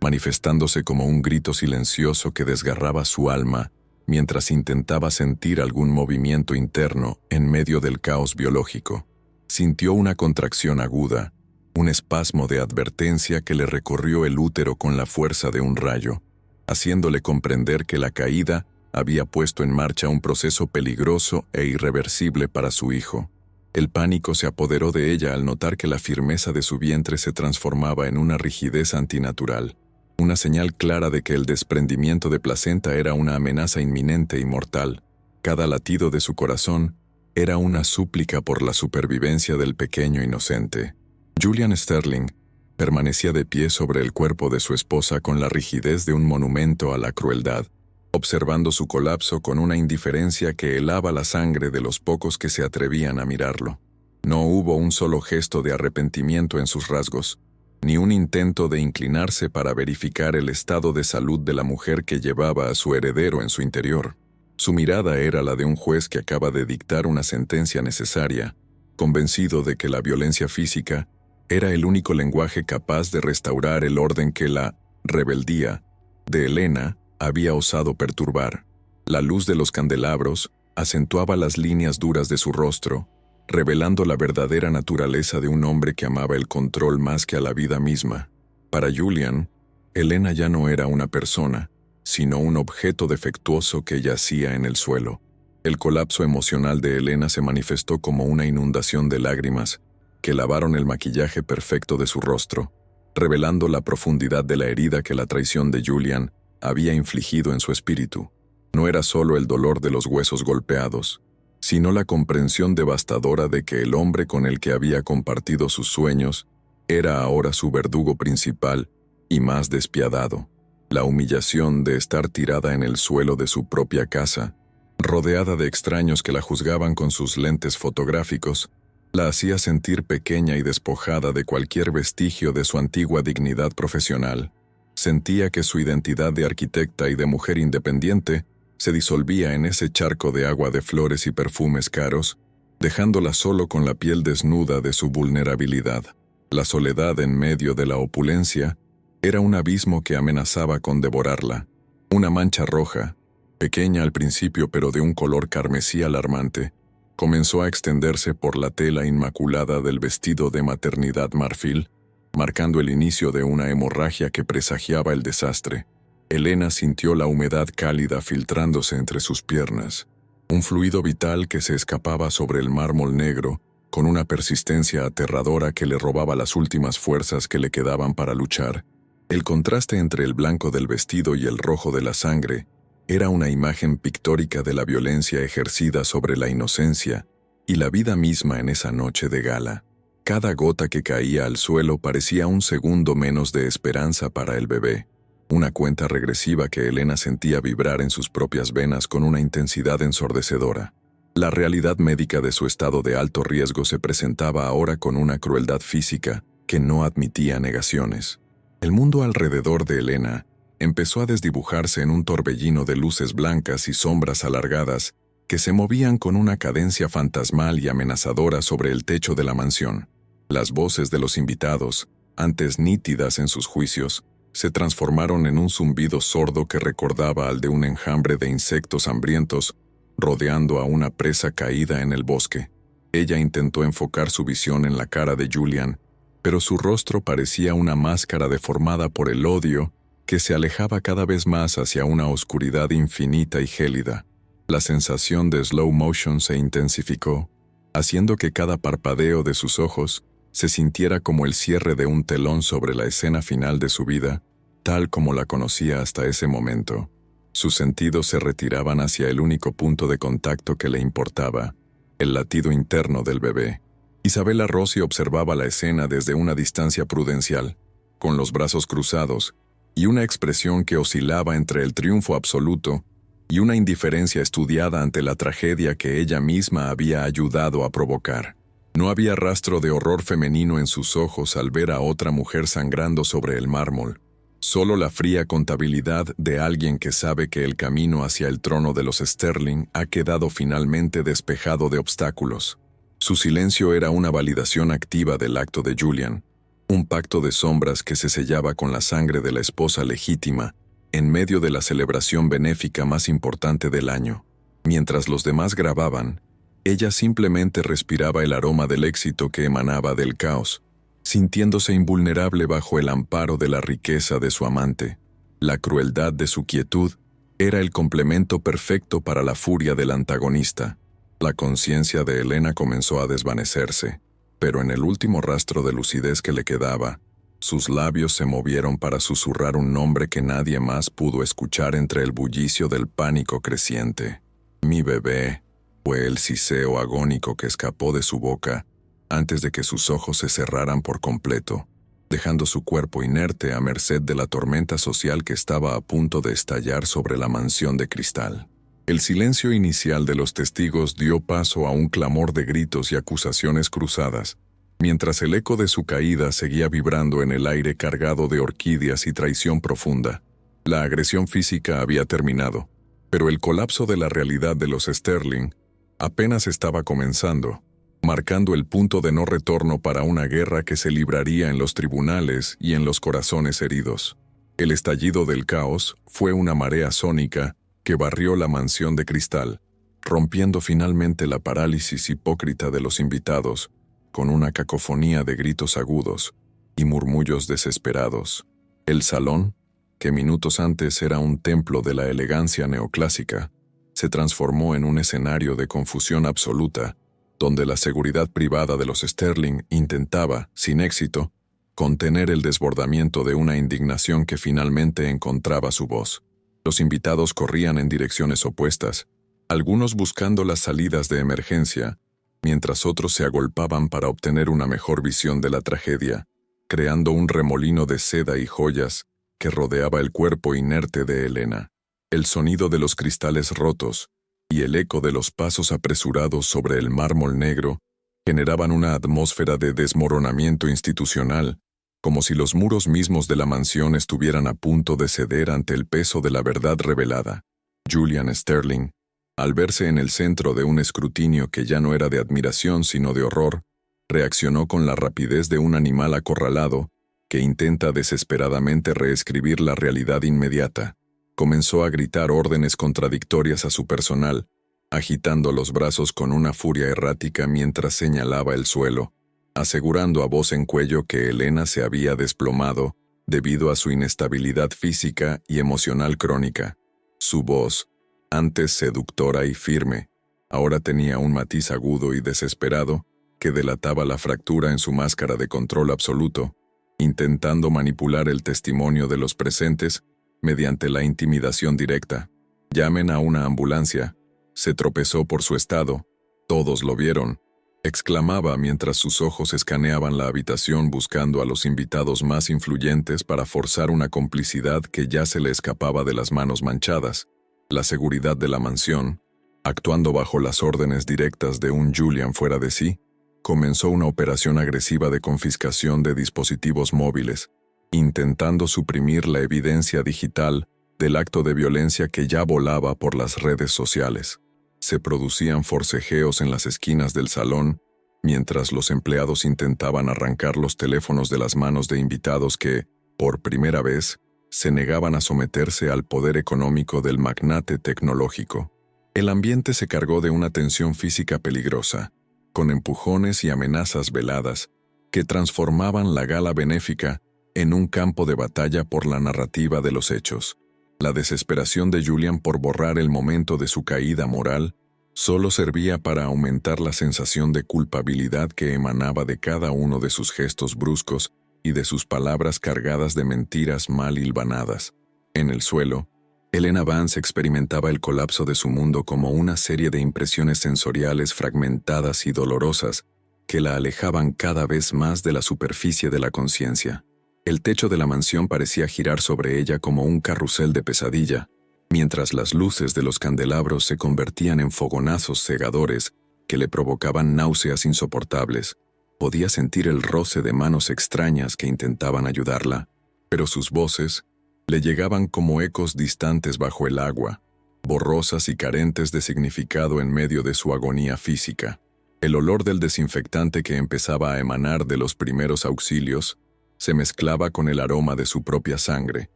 manifestándose como un grito silencioso que desgarraba su alma mientras intentaba sentir algún movimiento interno en medio del caos biológico. Sintió una contracción aguda, un espasmo de advertencia que le recorrió el útero con la fuerza de un rayo, haciéndole comprender que la caída había puesto en marcha un proceso peligroso e irreversible para su hijo. El pánico se apoderó de ella al notar que la firmeza de su vientre se transformaba en una rigidez antinatural, una señal clara de que el desprendimiento de placenta era una amenaza inminente y mortal. Cada latido de su corazón era una súplica por la supervivencia del pequeño inocente. Julian Sterling permanecía de pie sobre el cuerpo de su esposa con la rigidez de un monumento a la crueldad, observando su colapso con una indiferencia que helaba la sangre de los pocos que se atrevían a mirarlo. No hubo un solo gesto de arrepentimiento en sus rasgos, ni un intento de inclinarse para verificar el estado de salud de la mujer que llevaba a su heredero en su interior. Su mirada era la de un juez que acaba de dictar una sentencia necesaria, convencido de que la violencia física era el único lenguaje capaz de restaurar el orden que la rebeldía de Elena había osado perturbar. La luz de los candelabros acentuaba las líneas duras de su rostro, revelando la verdadera naturaleza de un hombre que amaba el control más que a la vida misma. Para Julian, Elena ya no era una persona, sino un objeto defectuoso que yacía en el suelo. El colapso emocional de Elena se manifestó como una inundación de lágrimas que lavaron el maquillaje perfecto de su rostro, revelando la profundidad de la herida que la traición de Julian había infligido en su espíritu. No era solo el dolor de los huesos golpeados, sino la comprensión devastadora de que el hombre con el que había compartido sus sueños era ahora su verdugo principal y más despiadado. La humillación de estar tirada en el suelo de su propia casa, rodeada de extraños que la juzgaban con sus lentes fotográficos, la hacía sentir pequeña y despojada de cualquier vestigio de su antigua dignidad profesional. Sentía que su identidad de arquitecta y de mujer independiente se disolvía en ese charco de agua de flores y perfumes caros, dejándola solo con la piel desnuda de su vulnerabilidad. La soledad en medio de la opulencia era un abismo que amenazaba con devorarla. Una mancha roja, pequeña al principio pero de un color carmesí alarmante, comenzó a extenderse por la tela inmaculada del vestido de maternidad marfil, marcando el inicio de una hemorragia que presagiaba el desastre. Elena sintió la humedad cálida filtrándose entre sus piernas, un fluido vital que se escapaba sobre el mármol negro con una persistencia aterradora que le robaba las últimas fuerzas que le quedaban para luchar. El contraste entre el blanco del vestido y el rojo de la sangre era una imagen pictórica de la violencia ejercida sobre la inocencia y la vida misma en esa noche de gala. Cada gota que caía al suelo parecía un segundo menos de esperanza para el bebé, una cuenta regresiva que Elena sentía vibrar en sus propias venas con una intensidad ensordecedora. La realidad médica de su estado de alto riesgo se presentaba ahora con una crueldad física que no admitía negaciones. El mundo alrededor de Elena empezó a desdibujarse en un torbellino de luces blancas y sombras alargadas que se movían con una cadencia fantasmal y amenazadora sobre el techo de la mansión. Las voces de los invitados, antes nítidas en sus juicios, se transformaron en un zumbido sordo que recordaba al de un enjambre de insectos hambrientos rodeando a una presa caída en el bosque. Ella intentó enfocar su visión en la cara de Julian, pero su rostro parecía una máscara deformada por el odio que se alejaba cada vez más hacia una oscuridad infinita y gélida. La sensación de slow motion se intensificó, haciendo que cada parpadeo de sus ojos se sintiera como el cierre de un telón sobre la escena final de su vida, tal como la conocía hasta ese momento. Sus sentidos se retiraban hacia el único punto de contacto que le importaba, el latido interno del bebé. Isabella Rossi observaba la escena desde una distancia prudencial, con los brazos cruzados, y una expresión que oscilaba entre el triunfo absoluto y una indiferencia estudiada ante la tragedia que ella misma había ayudado a provocar. No había rastro de horror femenino en sus ojos al ver a otra mujer sangrando sobre el mármol, solo la fría contabilidad de alguien que sabe que el camino hacia el trono de los Sterling ha quedado finalmente despejado de obstáculos. Su silencio era una validación activa del acto de Julian, un pacto de sombras que se sellaba con la sangre de la esposa legítima, en medio de la celebración benéfica más importante del año. Mientras los demás grababan, ella simplemente respiraba el aroma del éxito que emanaba del caos, sintiéndose invulnerable bajo el amparo de la riqueza de su amante. La crueldad de su quietud era el complemento perfecto para la furia del antagonista. La conciencia de Elena comenzó a desvanecerse, pero en el último rastro de lucidez que le quedaba, sus labios se movieron para susurrar un nombre que nadie más pudo escuchar entre el bullicio del pánico creciente. «Mi bebé», fue el siseo agónico que escapó de su boca antes de que sus ojos se cerraran por completo, dejando su cuerpo inerte a merced de la tormenta social que estaba a punto de estallar sobre la mansión de cristal. El silencio inicial de los testigos dio paso a un clamor de gritos y acusaciones cruzadas, mientras el eco de su caída seguía vibrando en el aire cargado de orquídeas y traición profunda. La agresión física había terminado, pero el colapso de la realidad de los Sterling apenas estaba comenzando, marcando el punto de no retorno para una guerra que se libraría en los tribunales y en los corazones heridos. El estallido del caos fue una marea sónica que barrió la mansión de cristal, rompiendo finalmente la parálisis hipócrita de los invitados, con una cacofonía de gritos agudos y murmullos desesperados. El salón, que minutos antes era un templo de la elegancia neoclásica, se transformó en un escenario de confusión absoluta, donde la seguridad privada de los Sterling intentaba, sin éxito, contener el desbordamiento de una indignación que finalmente encontraba su voz. Los invitados corrían en direcciones opuestas, algunos buscando las salidas de emergencia, mientras otros se agolpaban para obtener una mejor visión de la tragedia, creando un remolino de seda y joyas que rodeaba el cuerpo inerte de Elena. El sonido de los cristales rotos y el eco de los pasos apresurados sobre el mármol negro generaban una atmósfera de desmoronamiento institucional, como si los muros mismos de la mansión estuvieran a punto de ceder ante el peso de la verdad revelada. Julian Sterling, al verse en el centro de un escrutinio que ya no era de admiración sino de horror, reaccionó con la rapidez de un animal acorralado que intenta desesperadamente reescribir la realidad inmediata. Comenzó a gritar órdenes contradictorias a su personal, agitando los brazos con una furia errática mientras señalaba el suelo, asegurando a voz en cuello que Elena se había desplomado debido a su inestabilidad física y emocional crónica. Su voz, antes seductora y firme, ahora tenía un matiz agudo y desesperado que delataba la fractura en su máscara de control absoluto, intentando manipular el testimonio de los presentes mediante la intimidación directa. «Llamen a una ambulancia». Se tropezó por su estado. «Todos lo vieron», exclamaba mientras sus ojos escaneaban la habitación buscando a los invitados más influyentes para forzar una complicidad que ya se le escapaba de las manos manchadas. La seguridad de la mansión, actuando bajo las órdenes directas de un Julian fuera de sí, comenzó una operación agresiva de confiscación de dispositivos móviles, intentando suprimir la evidencia digital del acto de violencia que ya volaba por las redes sociales. Se producían forcejeos en las esquinas del salón, mientras los empleados intentaban arrancar los teléfonos de las manos de invitados que, por primera vez, se negaban a someterse al poder económico del magnate tecnológico. El ambiente se cargó de una tensión física peligrosa, con empujones y amenazas veladas, que transformaban la gala benéfica en un campo de batalla por la narrativa de los hechos. La desesperación de Julian por borrar el momento de su caída moral solo servía para aumentar la sensación de culpabilidad que emanaba de cada uno de sus gestos bruscos y de sus palabras cargadas de mentiras mal hilvanadas. En el suelo, Elena Vance experimentaba el colapso de su mundo como una serie de impresiones sensoriales fragmentadas y dolorosas que la alejaban cada vez más de la superficie de la conciencia. El techo de la mansión parecía girar sobre ella como un carrusel de pesadilla, mientras las luces de los candelabros se convertían en fogonazos cegadores que le provocaban náuseas insoportables. Podía sentir el roce de manos extrañas que intentaban ayudarla, pero sus voces le llegaban como ecos distantes bajo el agua, borrosas y carentes de significado en medio de su agonía física. El olor del desinfectante que empezaba a emanar de los primeros auxilios se mezclaba con el aroma de su propia sangre,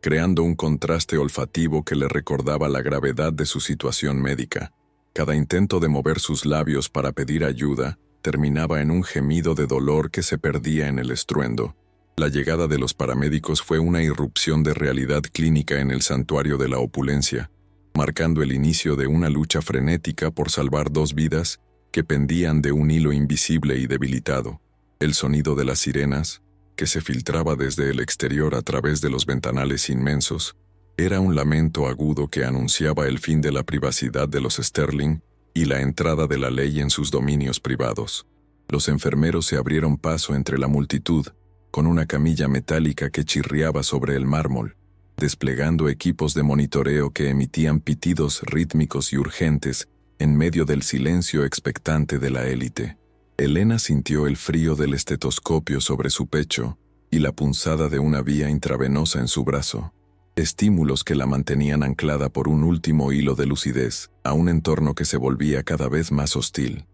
creando un contraste olfativo que le recordaba la gravedad de su situación médica. Cada intento de mover sus labios para pedir ayuda terminaba en un gemido de dolor que se perdía en el estruendo. La llegada de los paramédicos fue una irrupción de realidad clínica en el santuario de la opulencia, marcando el inicio de una lucha frenética por salvar dos vidas que pendían de un hilo invisible y debilitado. El sonido de las sirenas, que se filtraba desde el exterior a través de los ventanales inmensos, era un lamento agudo que anunciaba el fin de la privacidad de los Sterling y la entrada de la ley en sus dominios privados. Los enfermeros se abrieron paso entre la multitud, con una camilla metálica que chirriaba sobre el mármol, desplegando equipos de monitoreo que emitían pitidos rítmicos y urgentes en medio del silencio expectante de la élite. Elena sintió el frío del estetoscopio sobre su pecho y la punzada de una vía intravenosa en su brazo, estímulos que la mantenían anclada por un último hilo de lucidez a un entorno que se volvía cada vez más hostil.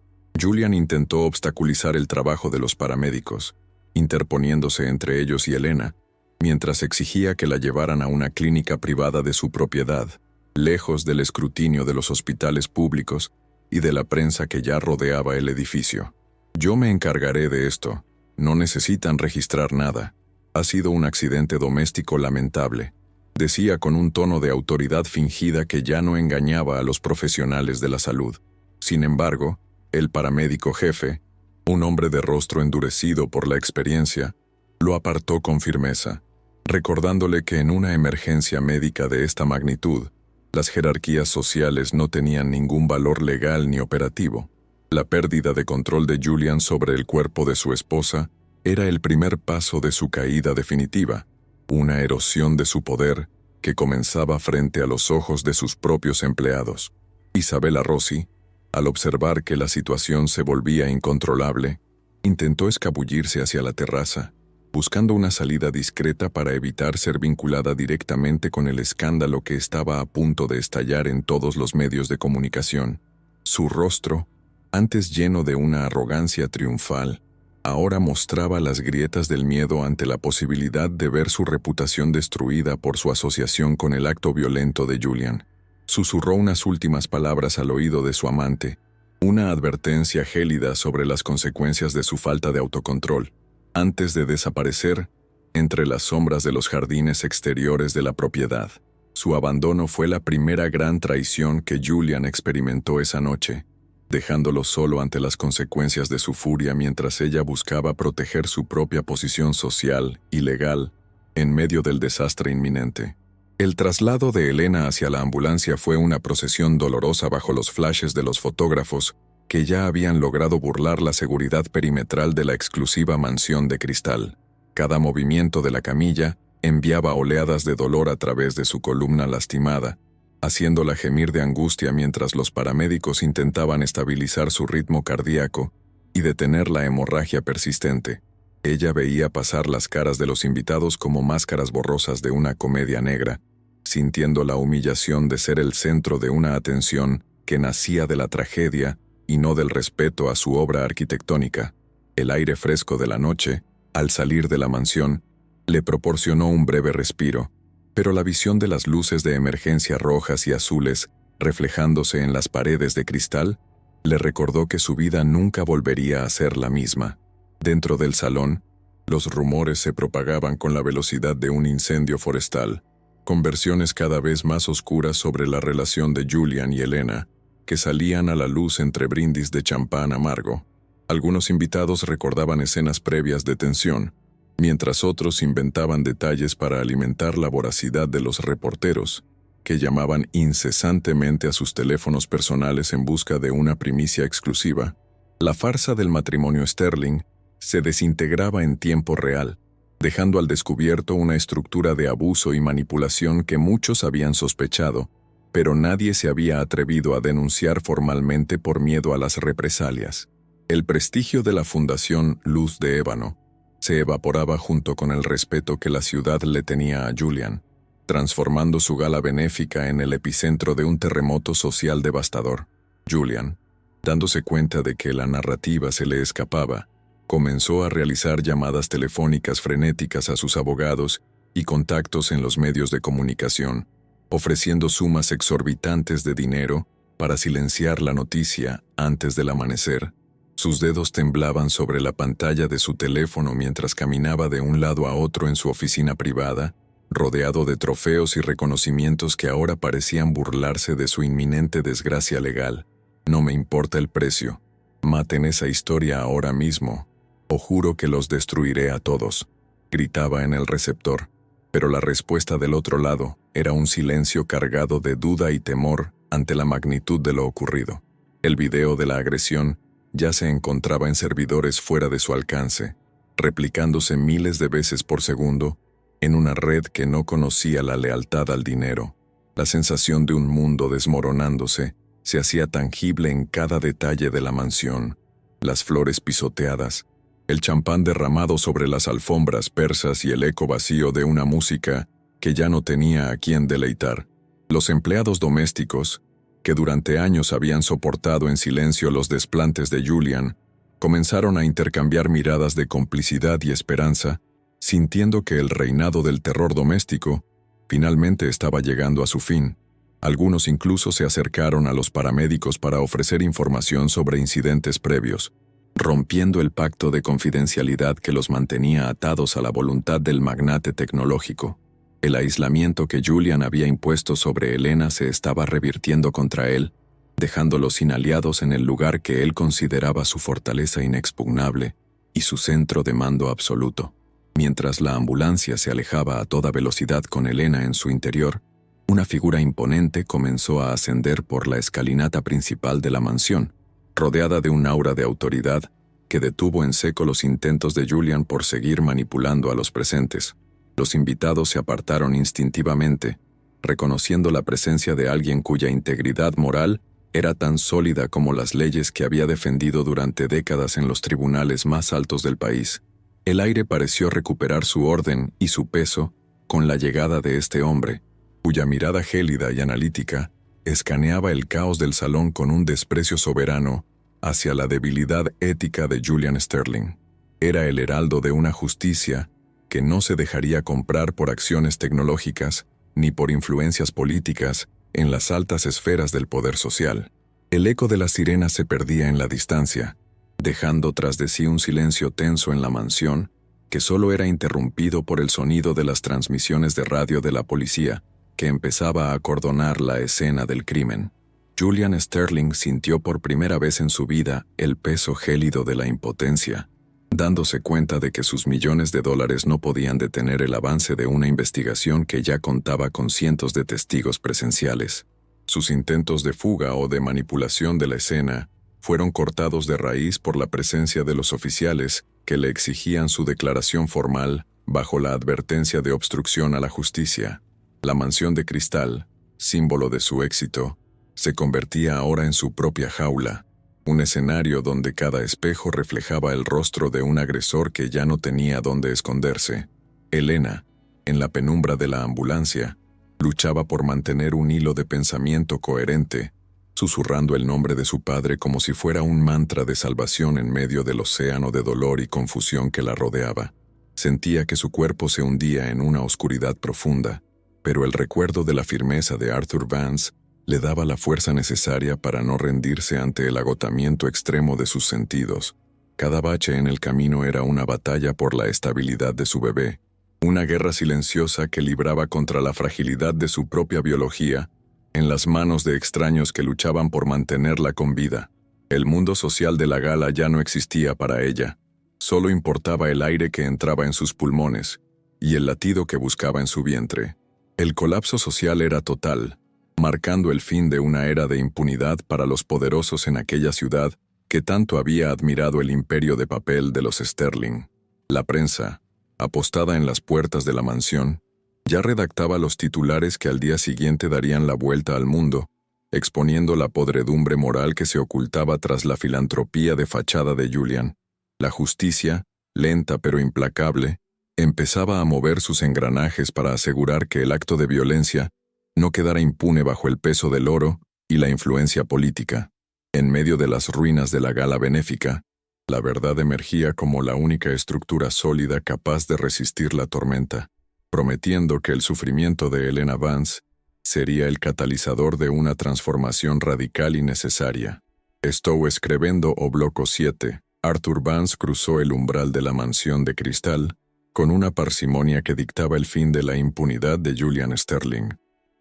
Julian intentó obstaculizar el trabajo de los paramédicos, interponiéndose entre ellos y Elena, mientras exigía que la llevaran a una clínica privada de su propiedad, lejos del escrutinio de los hospitales públicos y de la prensa que ya rodeaba el edificio. «Yo me encargaré de esto. No necesitan registrar nada. Ha sido un accidente doméstico lamentable», decía con un tono de autoridad fingida que ya no engañaba a los profesionales de la salud. Sin embargo, el paramédico jefe, un hombre de rostro endurecido por la experiencia, lo apartó con firmeza, recordándole que en una emergencia médica de esta magnitud, las jerarquías sociales no tenían ningún valor legal ni operativo. La pérdida de control de Julian sobre el cuerpo de su esposa era el primer paso de su caída definitiva, una erosión de su poder que comenzaba frente a los ojos de sus propios empleados. Isabella Rossi, al observar que la situación se volvía incontrolable, intentó escabullirse hacia la terraza, buscando una salida discreta para evitar ser vinculada directamente con el escándalo que estaba a punto de estallar en todos los medios de comunicación. Su rostro, antes lleno de una arrogancia triunfal, ahora mostraba las grietas del miedo ante la posibilidad de ver su reputación destruida por su asociación con el acto violento de Julian. Susurró unas últimas palabras al oído de su amante, una advertencia gélida sobre las consecuencias de su falta de autocontrol, antes de desaparecer entre las sombras de los jardines exteriores de la propiedad. Su abandono fue la primera gran traición que Julian experimentó esa noche, dejándolo solo ante las consecuencias de su furia mientras ella buscaba proteger su propia posición social y legal en medio del desastre inminente. El traslado de Elena hacia la ambulancia fue una procesión dolorosa bajo los flashes de los fotógrafos que ya habían logrado burlar la seguridad perimetral de la exclusiva mansión de cristal. Cada movimiento de la camilla enviaba oleadas de dolor a través de su columna lastimada, haciéndola gemir de angustia mientras los paramédicos intentaban estabilizar su ritmo cardíaco y detener la hemorragia persistente. Ella veía pasar las caras de los invitados como máscaras borrosas de una comedia negra, sintiendo la humillación de ser el centro de una atención que nacía de la tragedia y no del respeto a su obra arquitectónica. El aire fresco de la noche, al salir de la mansión, le proporcionó un breve respiro, pero la visión de las luces de emergencia rojas y azules reflejándose en las paredes de cristal le recordó que su vida nunca volvería a ser la misma. Dentro del salón, los rumores se propagaban con la velocidad de un incendio forestal, con versiones cada vez más oscuras sobre la relación de Julian y Elena, que salían a la luz entre brindis de champán amargo. Algunos invitados recordaban escenas previas de tensión, mientras otros inventaban detalles para alimentar la voracidad de los reporteros, que llamaban incesantemente a sus teléfonos personales en busca de una primicia exclusiva. La farsa del matrimonio Sterling se desintegraba en tiempo real, dejando al descubierto una estructura de abuso y manipulación que muchos habían sospechado, pero nadie se había atrevido a denunciar formalmente por miedo a las represalias. El prestigio de la Fundación Luz de Ébano se evaporaba junto con el respeto que la ciudad le tenía a Julian, transformando su gala benéfica en el epicentro de un terremoto social devastador. Julian, dándose cuenta de que la narrativa se le escapaba, comenzó a realizar llamadas telefónicas frenéticas a sus abogados y contactos en los medios de comunicación, ofreciendo sumas exorbitantes de dinero para silenciar la noticia antes del amanecer. Sus dedos temblaban sobre la pantalla de su teléfono mientras caminaba de un lado a otro en su oficina privada, rodeado de trofeos y reconocimientos que ahora parecían burlarse de su inminente desgracia legal. No me importa el precio. Maten esa historia ahora mismo, o juro que los destruiré a todos, gritaba en el receptor, pero la respuesta del otro lado era un silencio cargado de duda y temor ante la magnitud de lo ocurrido. El video de la agresión ya se encontraba en servidores fuera de su alcance, replicándose miles de veces por segundo, en una red que no conocía la lealtad al dinero. La sensación de un mundo desmoronándose se hacía tangible en cada detalle de la mansión: las flores pisoteadas, el champán derramado sobre las alfombras persas y el eco vacío de una música que ya no tenía a quien deleitar. Los empleados domésticos, que durante años habían soportado en silencio los desplantes de Julian, comenzaron a intercambiar miradas de complicidad y esperanza, sintiendo que el reinado del terror doméstico finalmente estaba llegando a su fin. Algunos incluso se acercaron a los paramédicos para ofrecer información sobre incidentes previos, rompiendo el pacto de confidencialidad que los mantenía atados a la voluntad del magnate tecnológico. El aislamiento que Julian había impuesto sobre Elena se estaba revirtiendo contra él, dejándolos sin aliados en el lugar que él consideraba su fortaleza inexpugnable y su centro de mando absoluto. Mientras la ambulancia se alejaba a toda velocidad con Elena en su interior, una figura imponente comenzó a ascender por la escalinata principal de la mansión, rodeada de un aura de autoridad que detuvo en seco los intentos de Julian por seguir manipulando a los presentes. Los invitados se apartaron instintivamente, reconociendo la presencia de alguien cuya integridad moral era tan sólida como las leyes que había defendido durante décadas en los tribunales más altos del país. El aire pareció recuperar su orden y su peso con la llegada de este hombre, cuya mirada gélida y analítica escaneaba el caos del salón con un desprecio soberano hacia la debilidad ética de Julian Sterling. Era el heraldo de una justicia que no se dejaría comprar por acciones tecnológicas ni por influencias políticas en las altas esferas del poder social. El eco de las sirenas se perdía en la distancia, dejando tras de sí un silencio tenso en la mansión que solo era interrumpido por el sonido de las transmisiones de radio de la policía que empezaba a acordonar la escena del crimen. Julian Sterling sintió por primera vez en su vida el peso gélido de la impotencia, dándose cuenta de que sus millones de dólares no podían detener el avance de una investigación que ya contaba con cientos de testigos presenciales. Sus intentos de fuga o de manipulación de la escena fueron cortados de raíz por la presencia de los oficiales que le exigían su declaración formal bajo la advertencia de obstrucción a la justicia. La mansión de cristal, símbolo de su éxito, se convertía ahora en su propia jaula, un escenario donde cada espejo reflejaba el rostro de un agresor que ya no tenía dónde esconderse. Elena, en la penumbra de la ambulancia, luchaba por mantener un hilo de pensamiento coherente, susurrando el nombre de su padre como si fuera un mantra de salvación en medio del océano de dolor y confusión que la rodeaba. Sentía que su cuerpo se hundía en una oscuridad profunda, pero el recuerdo de la firmeza de Arthur Vance le daba la fuerza necesaria para no rendirse ante el agotamiento extremo de sus sentidos. Cada bache en el camino era una batalla por la estabilidad de su bebé, una guerra silenciosa que libraba contra la fragilidad de su propia biología, en las manos de extraños que luchaban por mantenerla con vida. El mundo social de la gala ya no existía para ella. Solo importaba el aire que entraba en sus pulmones y el latido que buscaba en su vientre. El colapso social era total, marcando el fin de una era de impunidad para los poderosos en aquella ciudad que tanto había admirado el imperio de papel de los Sterling. La prensa, apostada en las puertas de la mansión, ya redactaba los titulares que al día siguiente darían la vuelta al mundo, exponiendo la podredumbre moral que se ocultaba tras la filantropía de fachada de Julian. La justicia, lenta pero implacable, empezaba a mover sus engranajes para asegurar que el acto de violencia no quedara impune bajo el peso del oro y la influencia política. En medio de las ruinas de la gala benéfica, la verdad emergía como la única estructura sólida capaz de resistir la tormenta, prometiendo que el sufrimiento de Helena Vance sería el catalizador de una transformación radical y necesaria. Stowe escribiendo o bloco 7, Arthur Vance cruzó el umbral de la mansión de cristal con una parsimonia que dictaba el fin de la impunidad de Julian Sterling.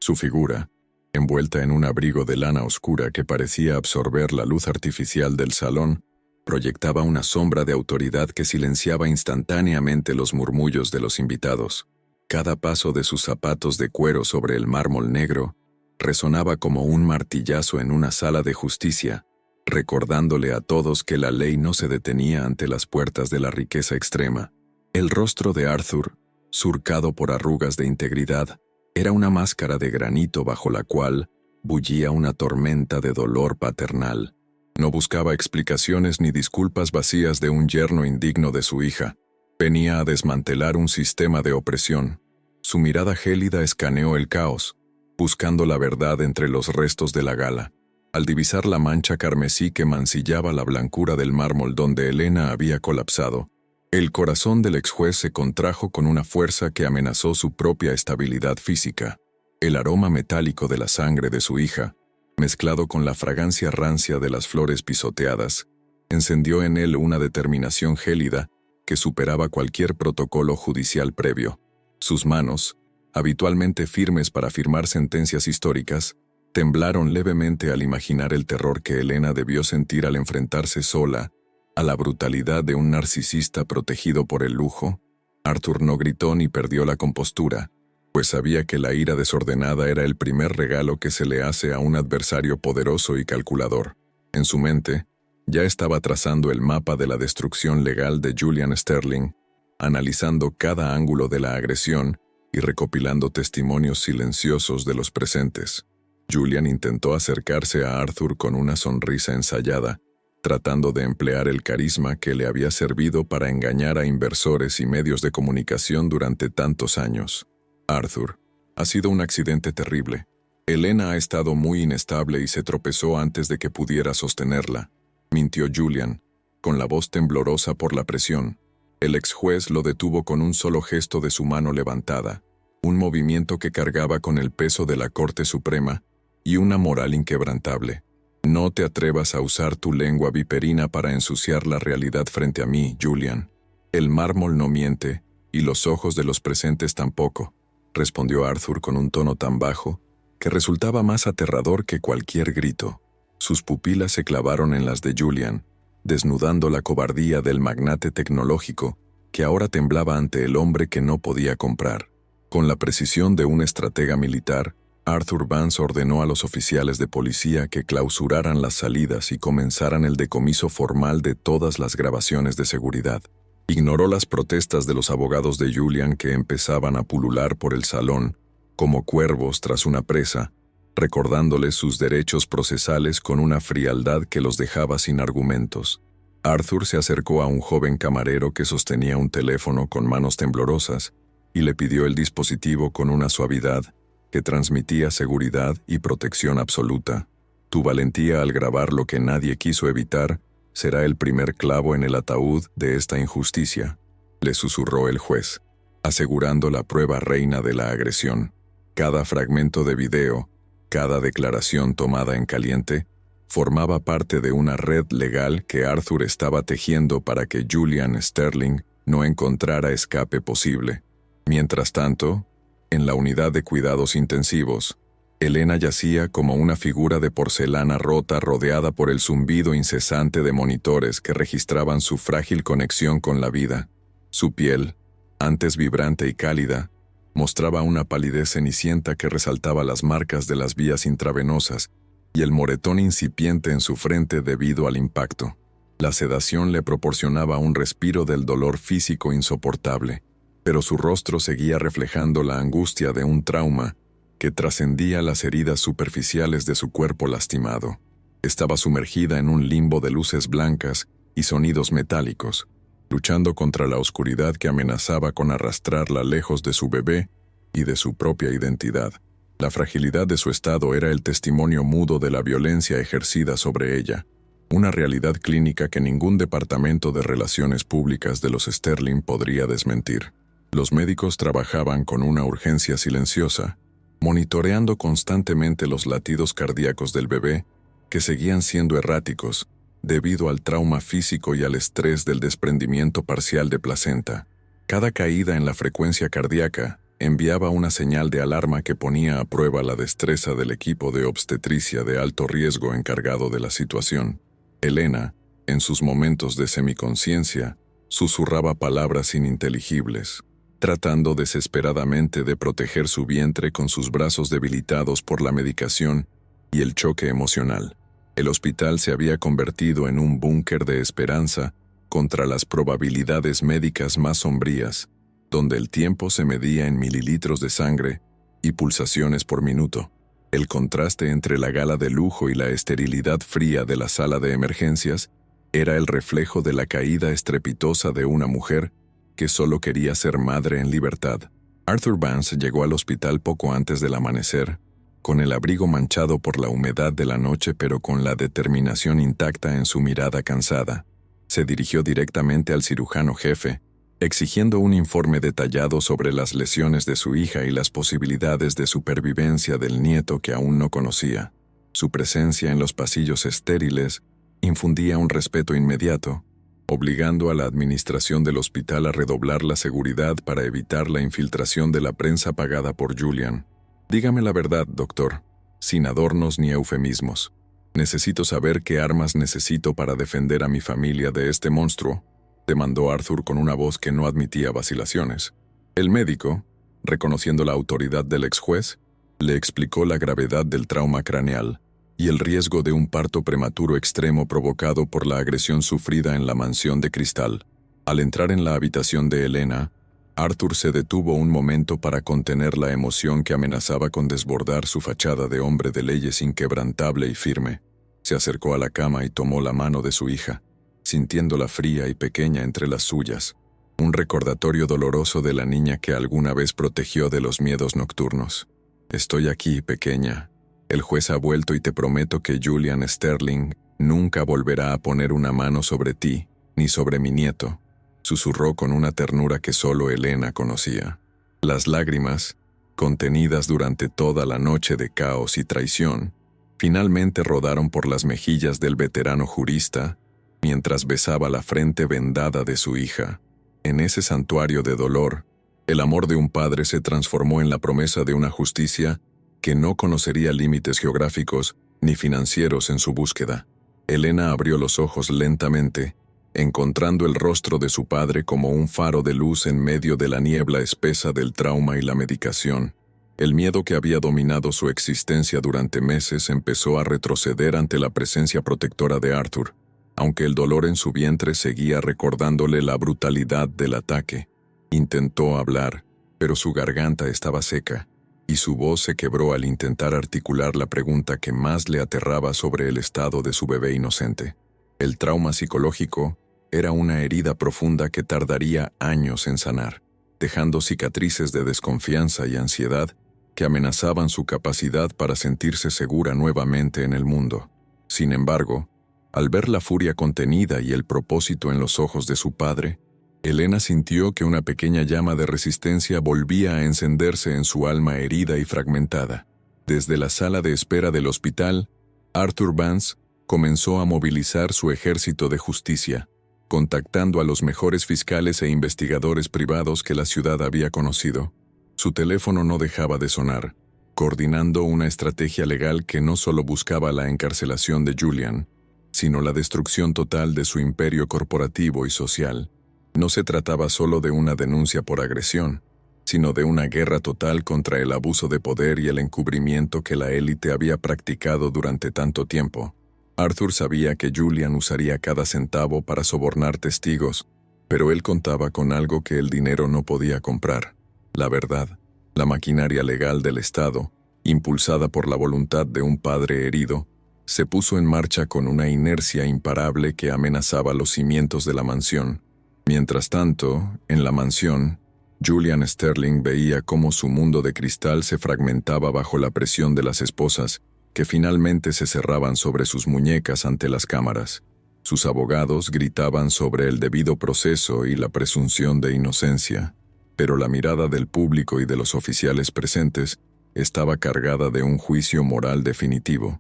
Su figura, envuelta en un abrigo de lana oscura que parecía absorber la luz artificial del salón, proyectaba una sombra de autoridad que silenciaba instantáneamente los murmullos de los invitados. Cada paso de sus zapatos de cuero sobre el mármol negro resonaba como un martillazo en una sala de justicia, recordándole a todos que la ley no se detenía ante las puertas de la riqueza extrema. El rostro de Arthur, surcado por arrugas de integridad, era una máscara de granito bajo la cual bullía una tormenta de dolor paternal. No buscaba explicaciones ni disculpas vacías de un yerno indigno de su hija. Venía a desmantelar un sistema de opresión. Su mirada gélida escaneó el caos, buscando la verdad entre los restos de la gala. Al divisar la mancha carmesí que mancillaba la blancura del mármol donde Helena había colapsado, el corazón del ex juez se contrajo con una fuerza que amenazó su propia estabilidad física. El aroma metálico de la sangre de su hija, mezclado con la fragancia rancia de las flores pisoteadas, encendió en él una determinación gélida que superaba cualquier protocolo judicial previo. Sus manos, habitualmente firmes para firmar sentencias históricas, temblaron levemente al imaginar el terror que Helena debió sentir al enfrentarse sola a la brutalidad de un narcisista protegido por el lujo. Arthur no gritó ni perdió la compostura, pues sabía que la ira desordenada era el primer regalo que se le hace a un adversario poderoso y calculador. En su mente, ya estaba trazando el mapa de la destrucción legal de Julian Sterling, analizando cada ángulo de la agresión y recopilando testimonios silenciosos de los presentes. Julian intentó acercarse a Arthur con una sonrisa ensayada, tratando de emplear el carisma que le había servido para engañar a inversores y medios de comunicación durante tantos años. Arthur, ha sido un accidente terrible. Helena ha estado muy inestable y se tropezó antes de que pudiera sostenerla, mintió Julian, con la voz temblorosa por la presión. El ex juez lo detuvo con un solo gesto de su mano levantada, un movimiento que cargaba con el peso de la Corte Suprema y una moral inquebrantable. No te atrevas a usar tu lengua viperina para ensuciar la realidad frente a mí, Julian. El mármol no miente, y los ojos de los presentes tampoco, respondió Arthur con un tono tan bajo que resultaba más aterrador que cualquier grito. Sus pupilas se clavaron en las de Julian, desnudando la cobardía del magnate tecnológico que ahora temblaba ante el hombre que no podía comprar. Con la precisión de un estratega militar, Arthur Vance ordenó a los oficiales de policía que clausuraran las salidas y comenzaran el decomiso formal de todas las grabaciones de seguridad. Ignoró las protestas de los abogados de Julian que empezaban a pulular por el salón, como cuervos tras una presa, recordándoles sus derechos procesales con una frialdad que los dejaba sin argumentos. Arthur se acercó a un joven camarero que sostenía un teléfono con manos temblorosas y le pidió el dispositivo con una suavidad que transmitía seguridad y protección absoluta. Tu valentía al grabar lo que nadie quiso evitar será el primer clavo en el ataúd de esta injusticia, le susurró el juez, asegurando la prueba reina de la agresión. Cada fragmento de video, cada declaración tomada en caliente, formaba parte de una red legal que Arthur estaba tejiendo para que Julian Sterling no encontrara escape posible. Mientras tanto, en la unidad de cuidados intensivos, Elena yacía como una figura de porcelana rota rodeada por el zumbido incesante de monitores que registraban su frágil conexión con la vida. Su piel, antes vibrante y cálida, mostraba una palidez cenicienta que resaltaba las marcas de las vías intravenosas y el moretón incipiente en su frente debido al impacto. La sedación le proporcionaba un respiro del dolor físico insoportable, pero su rostro seguía reflejando la angustia de un trauma que trascendía las heridas superficiales de su cuerpo lastimado. Estaba sumergida en un limbo de luces blancas y sonidos metálicos, luchando contra la oscuridad que amenazaba con arrastrarla lejos de su bebé y de su propia identidad. La fragilidad de su estado era el testimonio mudo de la violencia ejercida sobre ella, una realidad clínica que ningún departamento de relaciones públicas de los Sterling podría desmentir. Los médicos trabajaban con una urgencia silenciosa, monitoreando constantemente los latidos cardíacos del bebé, que seguían siendo erráticos, debido al trauma físico y al estrés del desprendimiento parcial de placenta. Cada caída en la frecuencia cardíaca enviaba una señal de alarma que ponía a prueba la destreza del equipo de obstetricia de alto riesgo encargado de la situación. Elena, en sus momentos de semiconciencia, susurraba palabras ininteligibles, tratando desesperadamente de proteger su vientre con sus brazos debilitados por la medicación y el choque emocional. El hospital se había convertido en un búnker de esperanza contra las probabilidades médicas más sombrías, donde el tiempo se medía en mililitros de sangre y pulsaciones por minuto. El contraste entre la gala de lujo y la esterilidad fría de la sala de emergencias era el reflejo de la caída estrepitosa de una mujer que solo quería ser madre en libertad. Arthur Vance llegó al hospital poco antes del amanecer, con el abrigo manchado por la humedad de la noche pero con la determinación intacta en su mirada cansada. Se dirigió directamente al cirujano jefe, exigiendo un informe detallado sobre las lesiones de su hija y las posibilidades de supervivencia del nieto que aún no conocía. Su presencia en los pasillos estériles infundía un respeto inmediato, obligando a la administración del hospital a redoblar la seguridad para evitar la infiltración de la prensa pagada por Julian. Dígame la verdad, doctor, sin adornos ni eufemismos. Necesito saber qué armas necesito para defender a mi familia de este monstruo, demandó Arthur con una voz que no admitía vacilaciones. El médico, reconociendo la autoridad del ex juez, le explicó la gravedad del trauma craneal y el riesgo de un parto prematuro extremo provocado por la agresión sufrida en la mansión de cristal. Al entrar en la habitación de Elena, Arthur se detuvo un momento para contener la emoción que amenazaba con desbordar su fachada de hombre de leyes inquebrantable y firme. Se acercó a la cama y tomó la mano de su hija, sintiéndola fría y pequeña entre las suyas, un recordatorio doloroso de la niña que alguna vez protegió de los miedos nocturnos. Estoy aquí, pequeña. El juez ha vuelto y te prometo que Julian Sterling nunca volverá a poner una mano sobre ti, ni sobre mi nieto, susurró con una ternura que solo Elena conocía. Las lágrimas, contenidas durante toda la noche de caos y traición, finalmente rodaron por las mejillas del veterano jurista mientras besaba la frente vendada de su hija. En ese santuario de dolor, el amor de un padre se transformó en la promesa de una justicia que no conocería límites geográficos ni financieros en su búsqueda. Elena abrió los ojos lentamente, encontrando el rostro de su padre como un faro de luz en medio de la niebla espesa del trauma y la medicación. El miedo que había dominado su existencia durante meses empezó a retroceder ante la presencia protectora de Arthur, aunque el dolor en su vientre seguía recordándole la brutalidad del ataque. Intentó hablar, pero su garganta estaba seca, y su voz se quebró al intentar articular la pregunta que más le aterraba sobre el estado de su bebé inocente. El trauma psicológico era una herida profunda que tardaría años en sanar, dejando cicatrices de desconfianza y ansiedad que amenazaban su capacidad para sentirse segura nuevamente en el mundo. Sin embargo, al ver la furia contenida y el propósito en los ojos de su padre, Elena sintió que una pequeña llama de resistencia volvía a encenderse en su alma herida y fragmentada. Desde la sala de espera del hospital, Arthur Vance comenzó a movilizar su ejército de justicia, contactando a los mejores fiscales e investigadores privados que la ciudad había conocido. Su teléfono no dejaba de sonar, coordinando una estrategia legal que no solo buscaba la encarcelación de Julian, sino la destrucción total de su imperio corporativo y social. No se trataba solo de una denuncia por agresión, sino de una guerra total contra el abuso de poder y el encubrimiento que la élite había practicado durante tanto tiempo. Arthur sabía que Julian usaría cada centavo para sobornar testigos, pero él contaba con algo que el dinero no podía comprar: la verdad. La maquinaria legal del Estado, impulsada por la voluntad de un padre herido, se puso en marcha con una inercia imparable que amenazaba los cimientos de la mansión. Mientras tanto, en la mansión, Julian Sterling veía cómo su mundo de cristal se fragmentaba bajo la presión de las esposas, que finalmente se cerraban sobre sus muñecas ante las cámaras. Sus abogados gritaban sobre el debido proceso y la presunción de inocencia, pero la mirada del público y de los oficiales presentes estaba cargada de un juicio moral definitivo.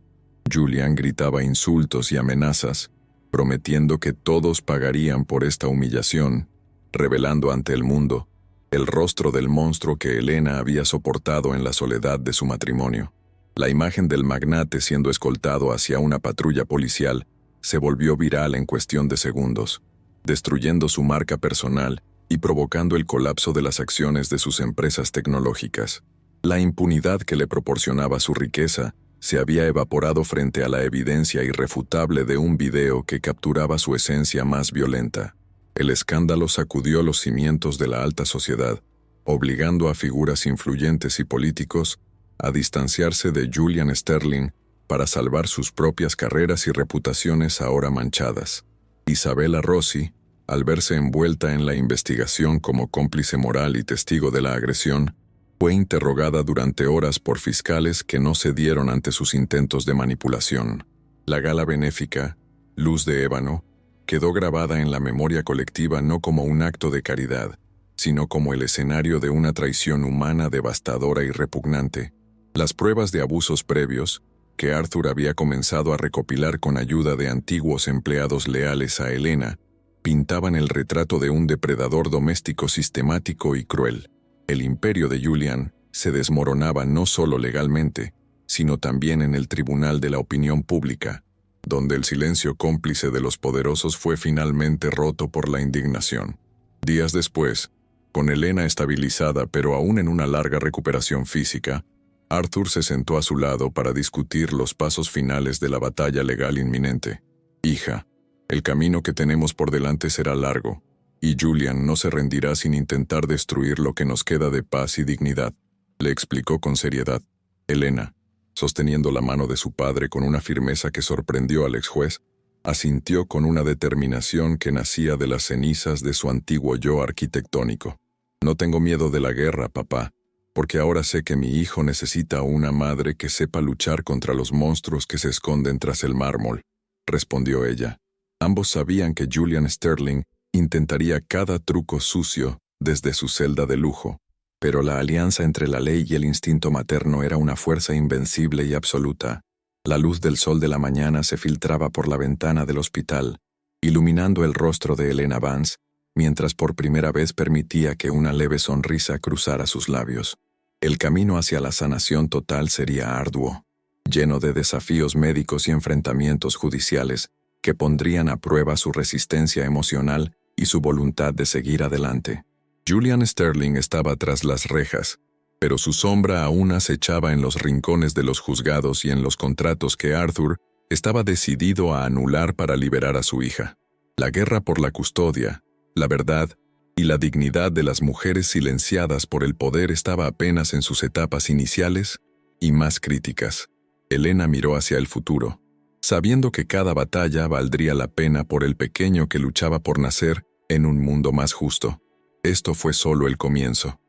Julian gritaba insultos y amenazas, prometiendo que todos pagarían por esta humillación, revelando ante el mundo el rostro del monstruo que Elena había soportado en la soledad de su matrimonio. La imagen del magnate siendo escoltado hacia una patrulla policial se volvió viral en cuestión de segundos, destruyendo su marca personal y provocando el colapso de las acciones de sus empresas tecnológicas. La impunidad que le proporcionaba su riqueza se había evaporado frente a la evidencia irrefutable de un video que capturaba su esencia más violenta. El escándalo sacudió los cimientos de la alta sociedad, obligando a figuras influyentes y políticos a distanciarse de Julian Sterling para salvar sus propias carreras y reputaciones ahora manchadas. Isabella Rossi, al verse envuelta en la investigación como cómplice moral y testigo de la agresión, fue interrogada durante horas por fiscales que no cedieron ante sus intentos de manipulación. La gala benéfica, Luz de Ébano, quedó grabada en la memoria colectiva no como un acto de caridad, sino como el escenario de una traición humana devastadora y repugnante. Las pruebas de abusos previos, que Arthur había comenzado a recopilar con ayuda de antiguos empleados leales a Elena, pintaban el retrato de un depredador doméstico sistemático y cruel. El imperio de Julian se desmoronaba no solo legalmente, sino también en el tribunal de la opinión pública, donde el silencio cómplice de los poderosos fue finalmente roto por la indignación. Días después, con Elena estabilizada pero aún en una larga recuperación física, Arthur se sentó a su lado para discutir los pasos finales de la batalla legal inminente. «Hija, el camino que tenemos por delante será largo, y Julian no se rendirá sin intentar destruir lo que nos queda de paz y dignidad», le explicó con seriedad. Elena, sosteniendo la mano de su padre con una firmeza que sorprendió al ex juez, asintió con una determinación que nacía de las cenizas de su antiguo yo arquitectónico. «No tengo miedo de la guerra, papá, porque ahora sé que mi hijo necesita una madre que sepa luchar contra los monstruos que se esconden tras el mármol», respondió ella. Ambos sabían que Julian Sterling intentaría cada truco sucio desde su celda de lujo, pero la alianza entre la ley y el instinto materno era una fuerza invencible y absoluta. La luz del sol de la mañana se filtraba por la ventana del hospital, iluminando el rostro de Elena Vance, mientras por primera vez permitía que una leve sonrisa cruzara sus labios. El camino hacia la sanación total sería arduo, lleno de desafíos médicos y enfrentamientos judiciales que pondrían a prueba su resistencia emocional y su voluntad de seguir adelante. Julian Sterling estaba tras las rejas, pero su sombra aún acechaba en los rincones de los juzgados y en los contratos que Arthur estaba decidido a anular para liberar a su hija. La guerra por la custodia, la verdad y la dignidad de las mujeres silenciadas por el poder estaba apenas en sus etapas iniciales y más críticas. Elena miró hacia el futuro, sabiendo que cada batalla valdría la pena por el pequeño que luchaba por nacer en un mundo más justo. Esto fue solo el comienzo.